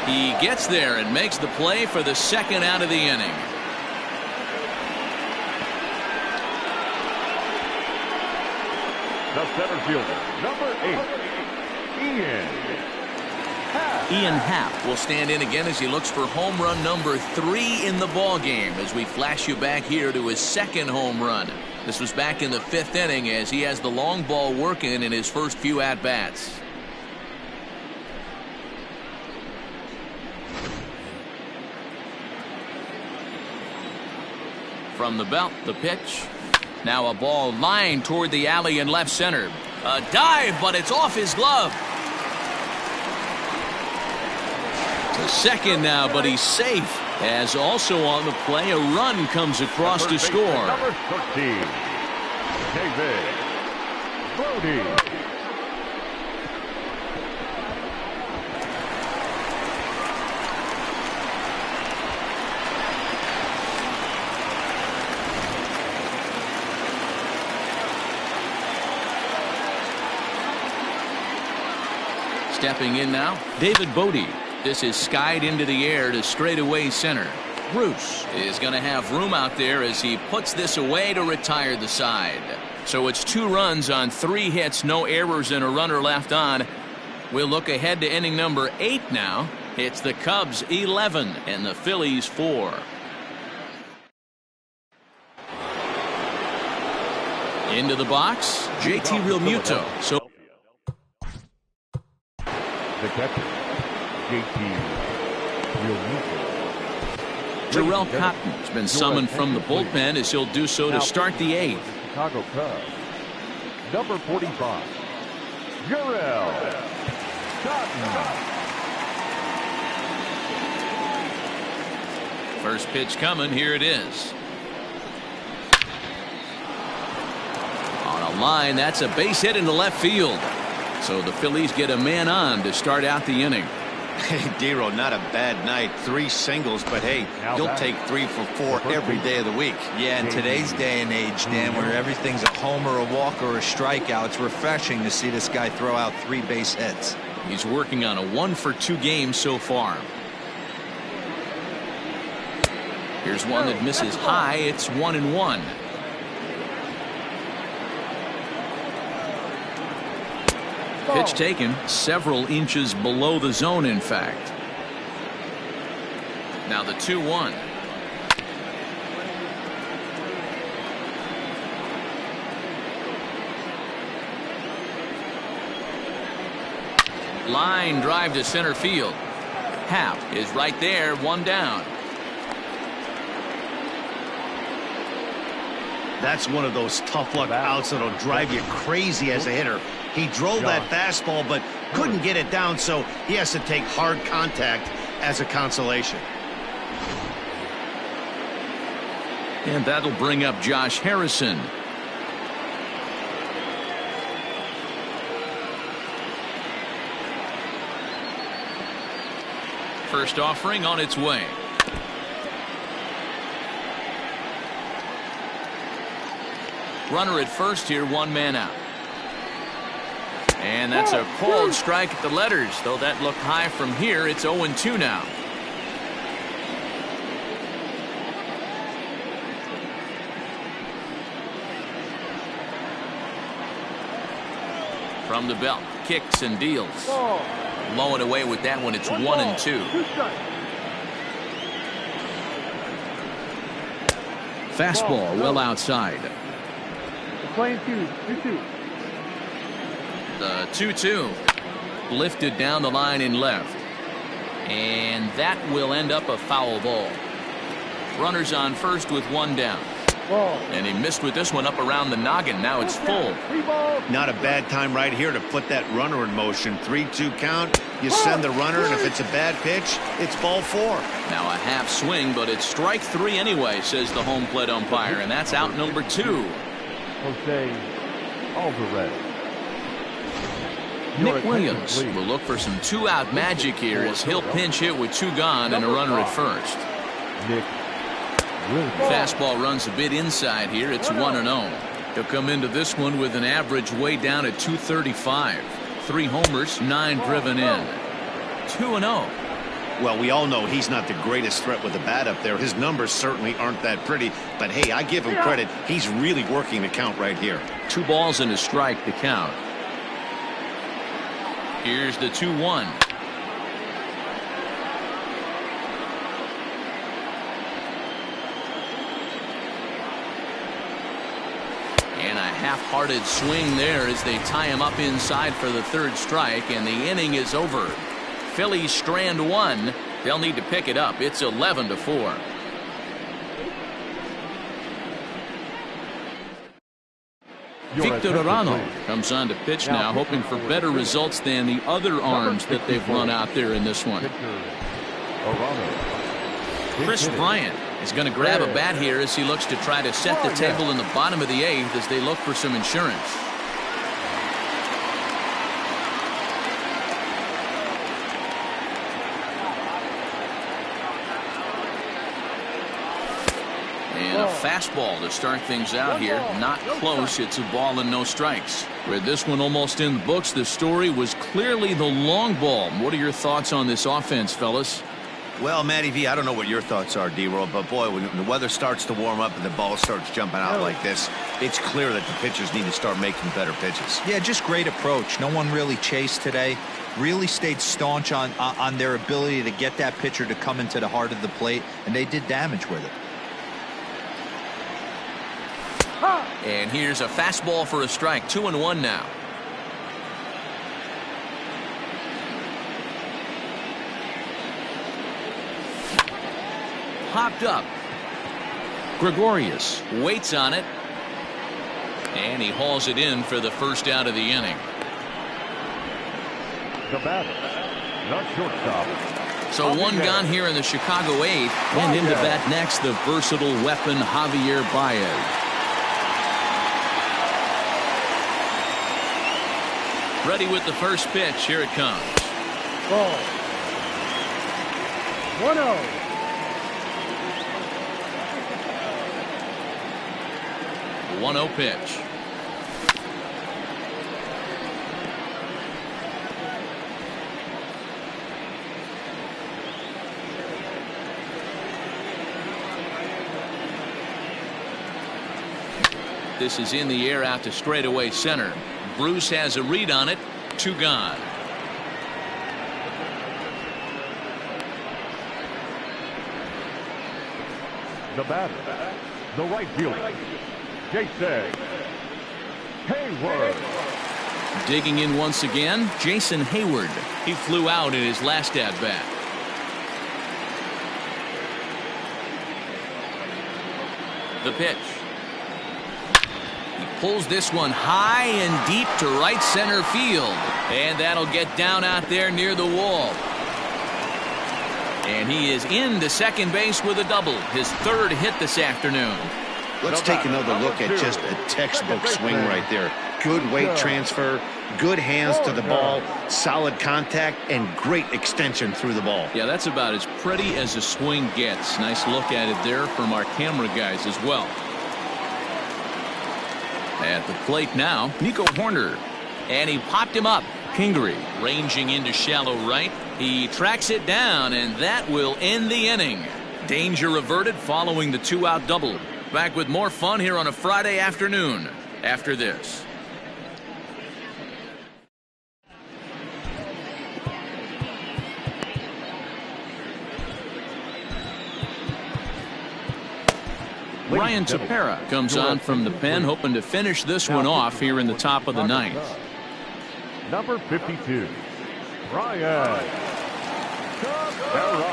He gets there and makes the play for the second out of the inning. The center fielder, number 8, Ian Happ will stand in again as he looks for home run number 3 in the ball game, as we flash you back here to his second home run. This was back in the 5th inning as he has the long ball working in his first few at-bats. From the belt, the pitch. Now a ball lined toward the alley in left center. A dive, but it's off his glove. To second now, but he's safe. As also on the play, a run comes across to score. Number 13, David Brody. Stepping in now, David Bodie. This is skied into the air to straightaway center. Bruce is going to have room out there as he puts this away to retire the side. So it's 2 runs on 3 hits, no errors, and a runner left on. We'll look ahead to inning number 8 now. It's the Cubs 11 and the Phillies 4. Into the box, JT Realmuto. So The catcher, JT Realmuto. Jarrell Cotton has been summoned from the bullpen as he'll do so to start the 8th. Chicago Cubs, number 45, Jarrell Cotton. First pitch coming. Here it is. On a line, that's a base hit into left field. So the Phillies get a man on to start out the inning. Hey, Dero, not a bad night. 3 singles, but hey, you'll take 3 for 4 every day of the week. Yeah, in today's day and age, Dan, where everything's a homer, a walk, or a strikeout, it's refreshing to see this guy throw out 3 base hits. He's working on a 1-for-2 game so far. Here's one that misses high. It's 1-1. Pitch taken several inches below the zone, in fact. Now the 2-1. Line drive to center field. Happ is right there, 1 down. That's one of those tough luck outs that'll drive you crazy as a hitter. He drove that fastball but couldn't get it down, so he has to take hard contact as a consolation. And that'll bring up Josh Harrison. First offering on its way. Runner at first here, 1 man out. And that's a cold strike at the letters, though that looked high from here. It's 0-2 now. From the belt, kicks and deals. Low and away with that one. It's 1-2. Fastball well outside. Playing 2-2. The 2-2 lifted down the line in left, and that will end up a foul ball. Runners on first with 1 down, and he missed with this one up around the noggin. Now it's full. Not a bad time right here to put that runner in motion. 3-2 count. You send the runner, and if it's a bad pitch, it's ball 4. Now a half swing, but it's strike 3 anyway, says the home plate umpire, and that's out number 2. Jose Alvarez. Nick Williams will look for some 2-out magic here as he'll pinch hit with 2 gone and a runner at first. Nick Williams. Fastball runs a bit inside here. It's 1-0. He'll come into this one with an average way down at 235. 3 homers, 9 driven in. 2-0. Well, we all know he's not the greatest threat with the bat up there. His numbers certainly aren't that pretty, but hey, I give him credit. He's really working the count right here. 2 balls and a strike to count. Here's the 2-1. And a half-hearted swing there as they tie him up inside for the 3rd strike, and the inning is over. Phillies strand 1. They'll need to pick it up. It's 11-4. Victor Arano comes on to pitch now, hoping for better results than the other arms that they've run out there in this one. Chris Bryant is going to grab a bat here as he looks to try to set the table in the bottom of the 8th as they look for some insurance. And a fastball to start things out here. Not close. It's a ball and no strikes. With this one almost in the books, the story was clearly the long ball. What are your thoughts on this offense, fellas? Well, Matty V, I don't know what your thoughts are, D-Roll, but boy, when the weather starts to warm up and the ball starts jumping out like this, it's clear that the pitchers need to start making better pitches. Yeah, just great approach. No one really chased today. Really stayed staunch on their ability to get that pitcher to come into the heart of the plate, and they did damage with it. And here's a fastball for a strike. 2-1 now. Popped up. Gregorius waits on it. And he hauls it in for the first out of the inning. The batter, the shortstop. So one gone here in the Chicago 8th. And into bat next, the versatile weapon Javier Baez. Ready with the first pitch. Here it comes. Ball. 1-0. 1-0 pitch. This is in the air out to straightaway center. Bruce has a read on it. 2 gone. The batter, the right fielder, Jason Hayward. Digging in once again, Jason Hayward. He flew out in his last at-bat. The pitch. He pulls this one high and deep to right center field. And that'll get down out there near the wall. And he is into second base with a double. His 3rd hit this afternoon. Let's take another look at just a textbook swing right there. Good weight transfer, good hands to the ball, solid contact, and great extension through the ball. Yeah, that's about as pretty as a swing gets. Nice look at it there from our camera guys as well. At the plate now, Nico Horner. And he popped him up. Kingery ranging into shallow right. He tracks it down, and that will end the inning. Danger averted following the 2-out double. Back with more fun here on a Friday afternoon after this. Ryan Tepera comes on from the pen, hoping to finish this one off here in the top of the 9th. Number 52, Ryan Tepera.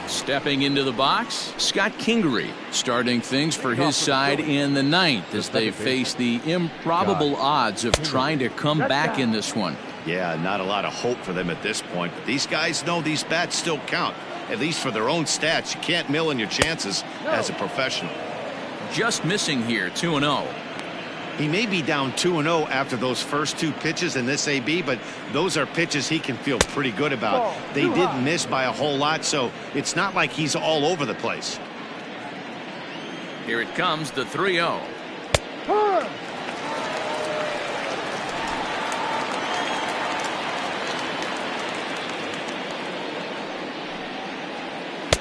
Stepping into the box, Scott Kingery starting things for his side in the 9th as they face the improbable odds of trying to come back in this one. Yeah, not a lot of hope for them at this point, but these guys know these bats still count, at least for their own stats. You can't mill in your chances as a professional. Just missing here, 2-0. He may be down 2-0 after those first 2 pitches in this AB, but those are pitches he can feel pretty good about. They didn't miss by a whole lot, so it's not like he's all over the place. Here it comes, the 3-0.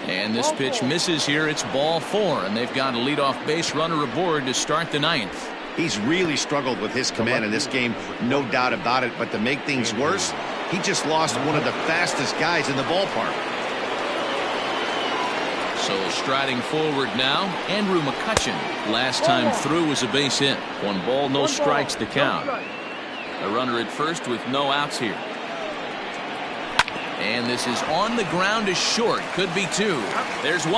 And this pitch misses here. It's ball 4, and they've got a leadoff base runner aboard to start the 9th. He's really struggled with his command in this game, no doubt about it. But to make things worse, he just lost one of the fastest guys in the ballpark. So striding forward now, Andrew McCutchen. Last time through was a base hit. 1 ball, no strikes to count. A runner at first with no outs here. And this is on the ground to short. Could be 2. There's 1.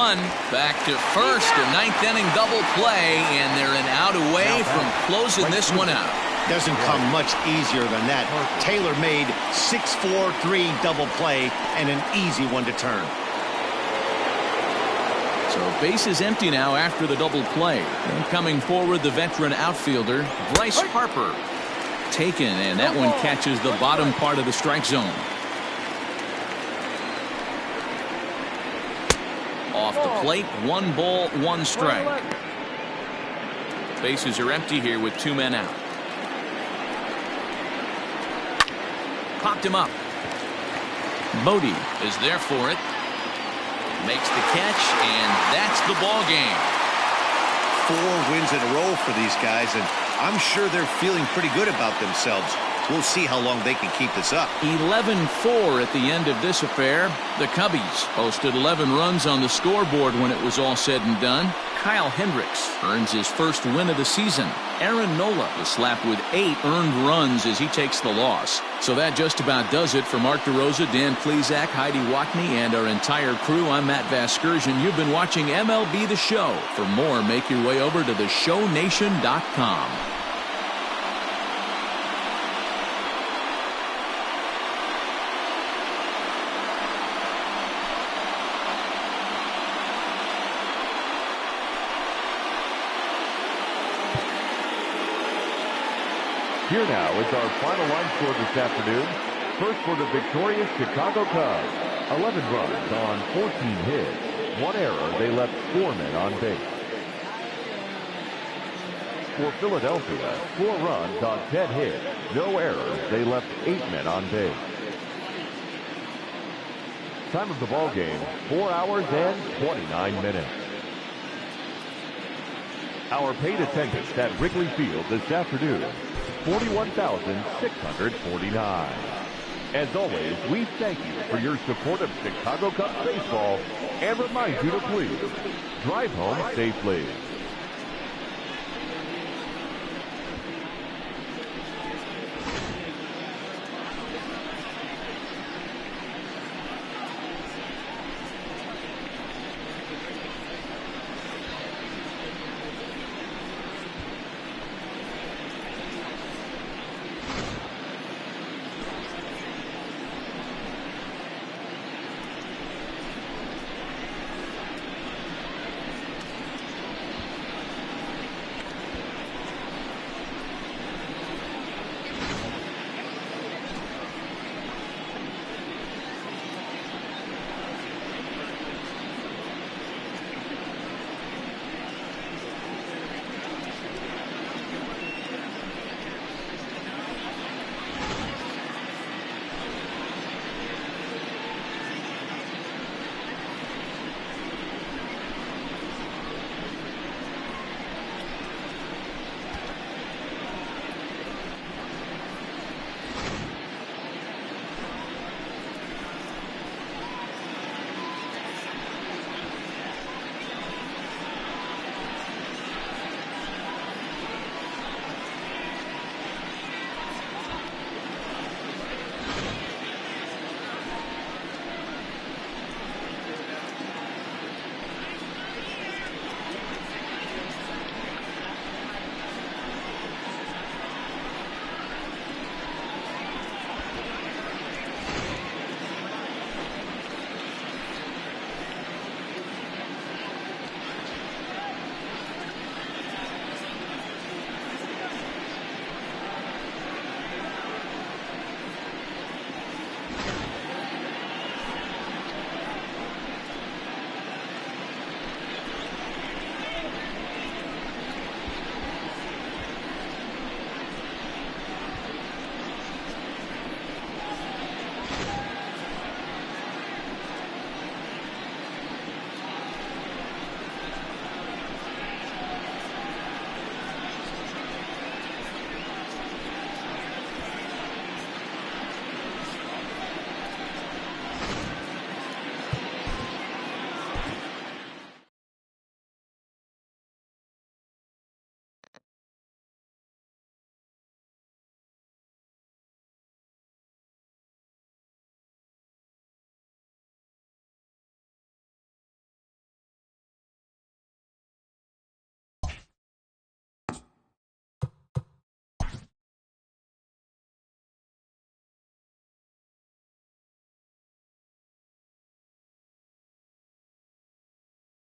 Back to first. A 9th inning double play. And they're an out away from closing this one out. Doesn't come much easier than that. Tailor-made 6-4-3 double play and an easy one to turn. So base is empty now after the double play. And coming forward, the veteran outfielder, Bryce Harper. Taken, and that one catches the bottom part of the strike zone. Off the plate, 1 ball, 1 strike. Bases are empty here with 2 men out. popped him up. Bodie is there for it. Makes the catch, and that's the ball game. 4 wins in a row for these guys, and I'm sure they're feeling pretty good about themselves. We'll see how long they can keep this up. 11-4 at the end of this affair. The Cubbies posted 11 runs on the scoreboard when it was all said and done. Kyle Hendricks earns his first win of the season. Aaron Nola was slapped with 8 earned runs as he takes the loss. So that just about does it for Mark DeRosa, Dan Plesac, Heidi Watney, and our entire crew. I'm Matt Vasgersian. You've been watching MLB The Show. For more, make your way over to theshownation.com. Here now is our final line score this afternoon. First for the victorious Chicago Cubs. 11 runs on 14 hits. 1 error. They left 4 men on base. For Philadelphia, 4 runs on 10 hits. No errors. They left 8 men on base. Time of the ball game, 4 hours and 29 minutes. Our paid attendance at Wrigley Field this afternoon, 41,649. As always, we thank you for your support of Chicago Cubs baseball and remind you to please drive home safely.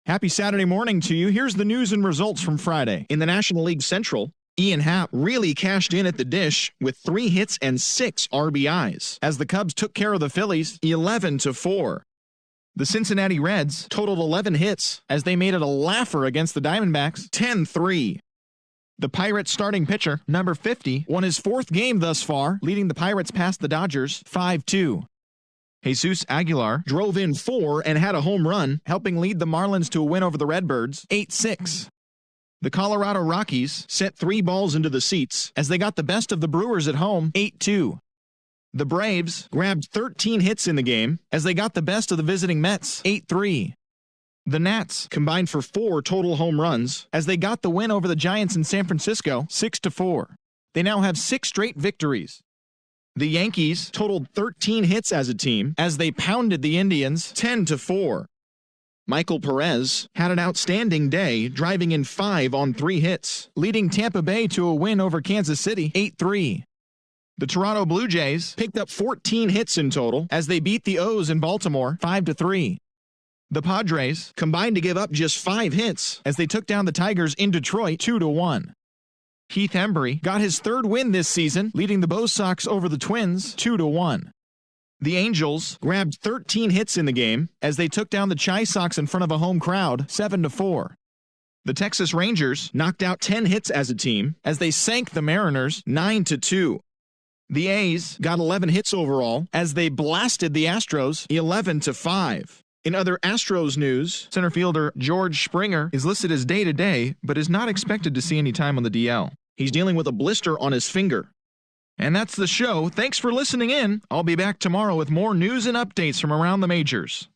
Happy Saturday morning to you. Here's the news and results from Friday. In the National League Central, Ian Happ really cashed in at the dish with 3 hits and 6 RBIs as the Cubs took care of the Phillies 11-4. The Cincinnati Reds totaled 11 hits as they made it a laugher against the Diamondbacks 10-3. The Pirates starting pitcher, number 50, won his 4th game thus far, leading the Pirates past the Dodgers 5-2. Jesus Aguilar drove in 4 and had a home run, helping lead the Marlins to a win over the Redbirds 8-6. The Colorado Rockies sent 3 balls into the seats as they got the best of the Brewers at home 8-2. The Braves grabbed 13 hits in the game as they got the best of the visiting Mets 8-3. The Nats combined for 4 total home runs as they got the win over the Giants in San Francisco 6-4. They now have 6 straight victories. The Yankees totaled 13 hits as a team as they pounded the Indians 10-4. Michael Perez had an outstanding day, driving in 5 on 3 hits, leading Tampa Bay to a win over Kansas City 8-3. The Toronto Blue Jays picked up 14 hits in total as they beat the O's in Baltimore 5-3. The Padres combined to give up just 5 hits as they took down the Tigers in Detroit 2-1. Heath Hembree got his 3rd win this season, leading the Bo Sox over the Twins 2-1. The Angels grabbed 13 hits in the game as they took down the Chi Sox in front of a home crowd 7-4. The Texas Rangers knocked out 10 hits as a team as they sank the Mariners 9-2. The A's got 11 hits overall as they blasted the Astros 11-5. In other Astros news, center fielder George Springer is listed as day-to-day, but is not expected to see any time on the DL. He's dealing with a blister on his finger. And that's the show. Thanks for listening in. I'll be back tomorrow with more news and updates from around the majors.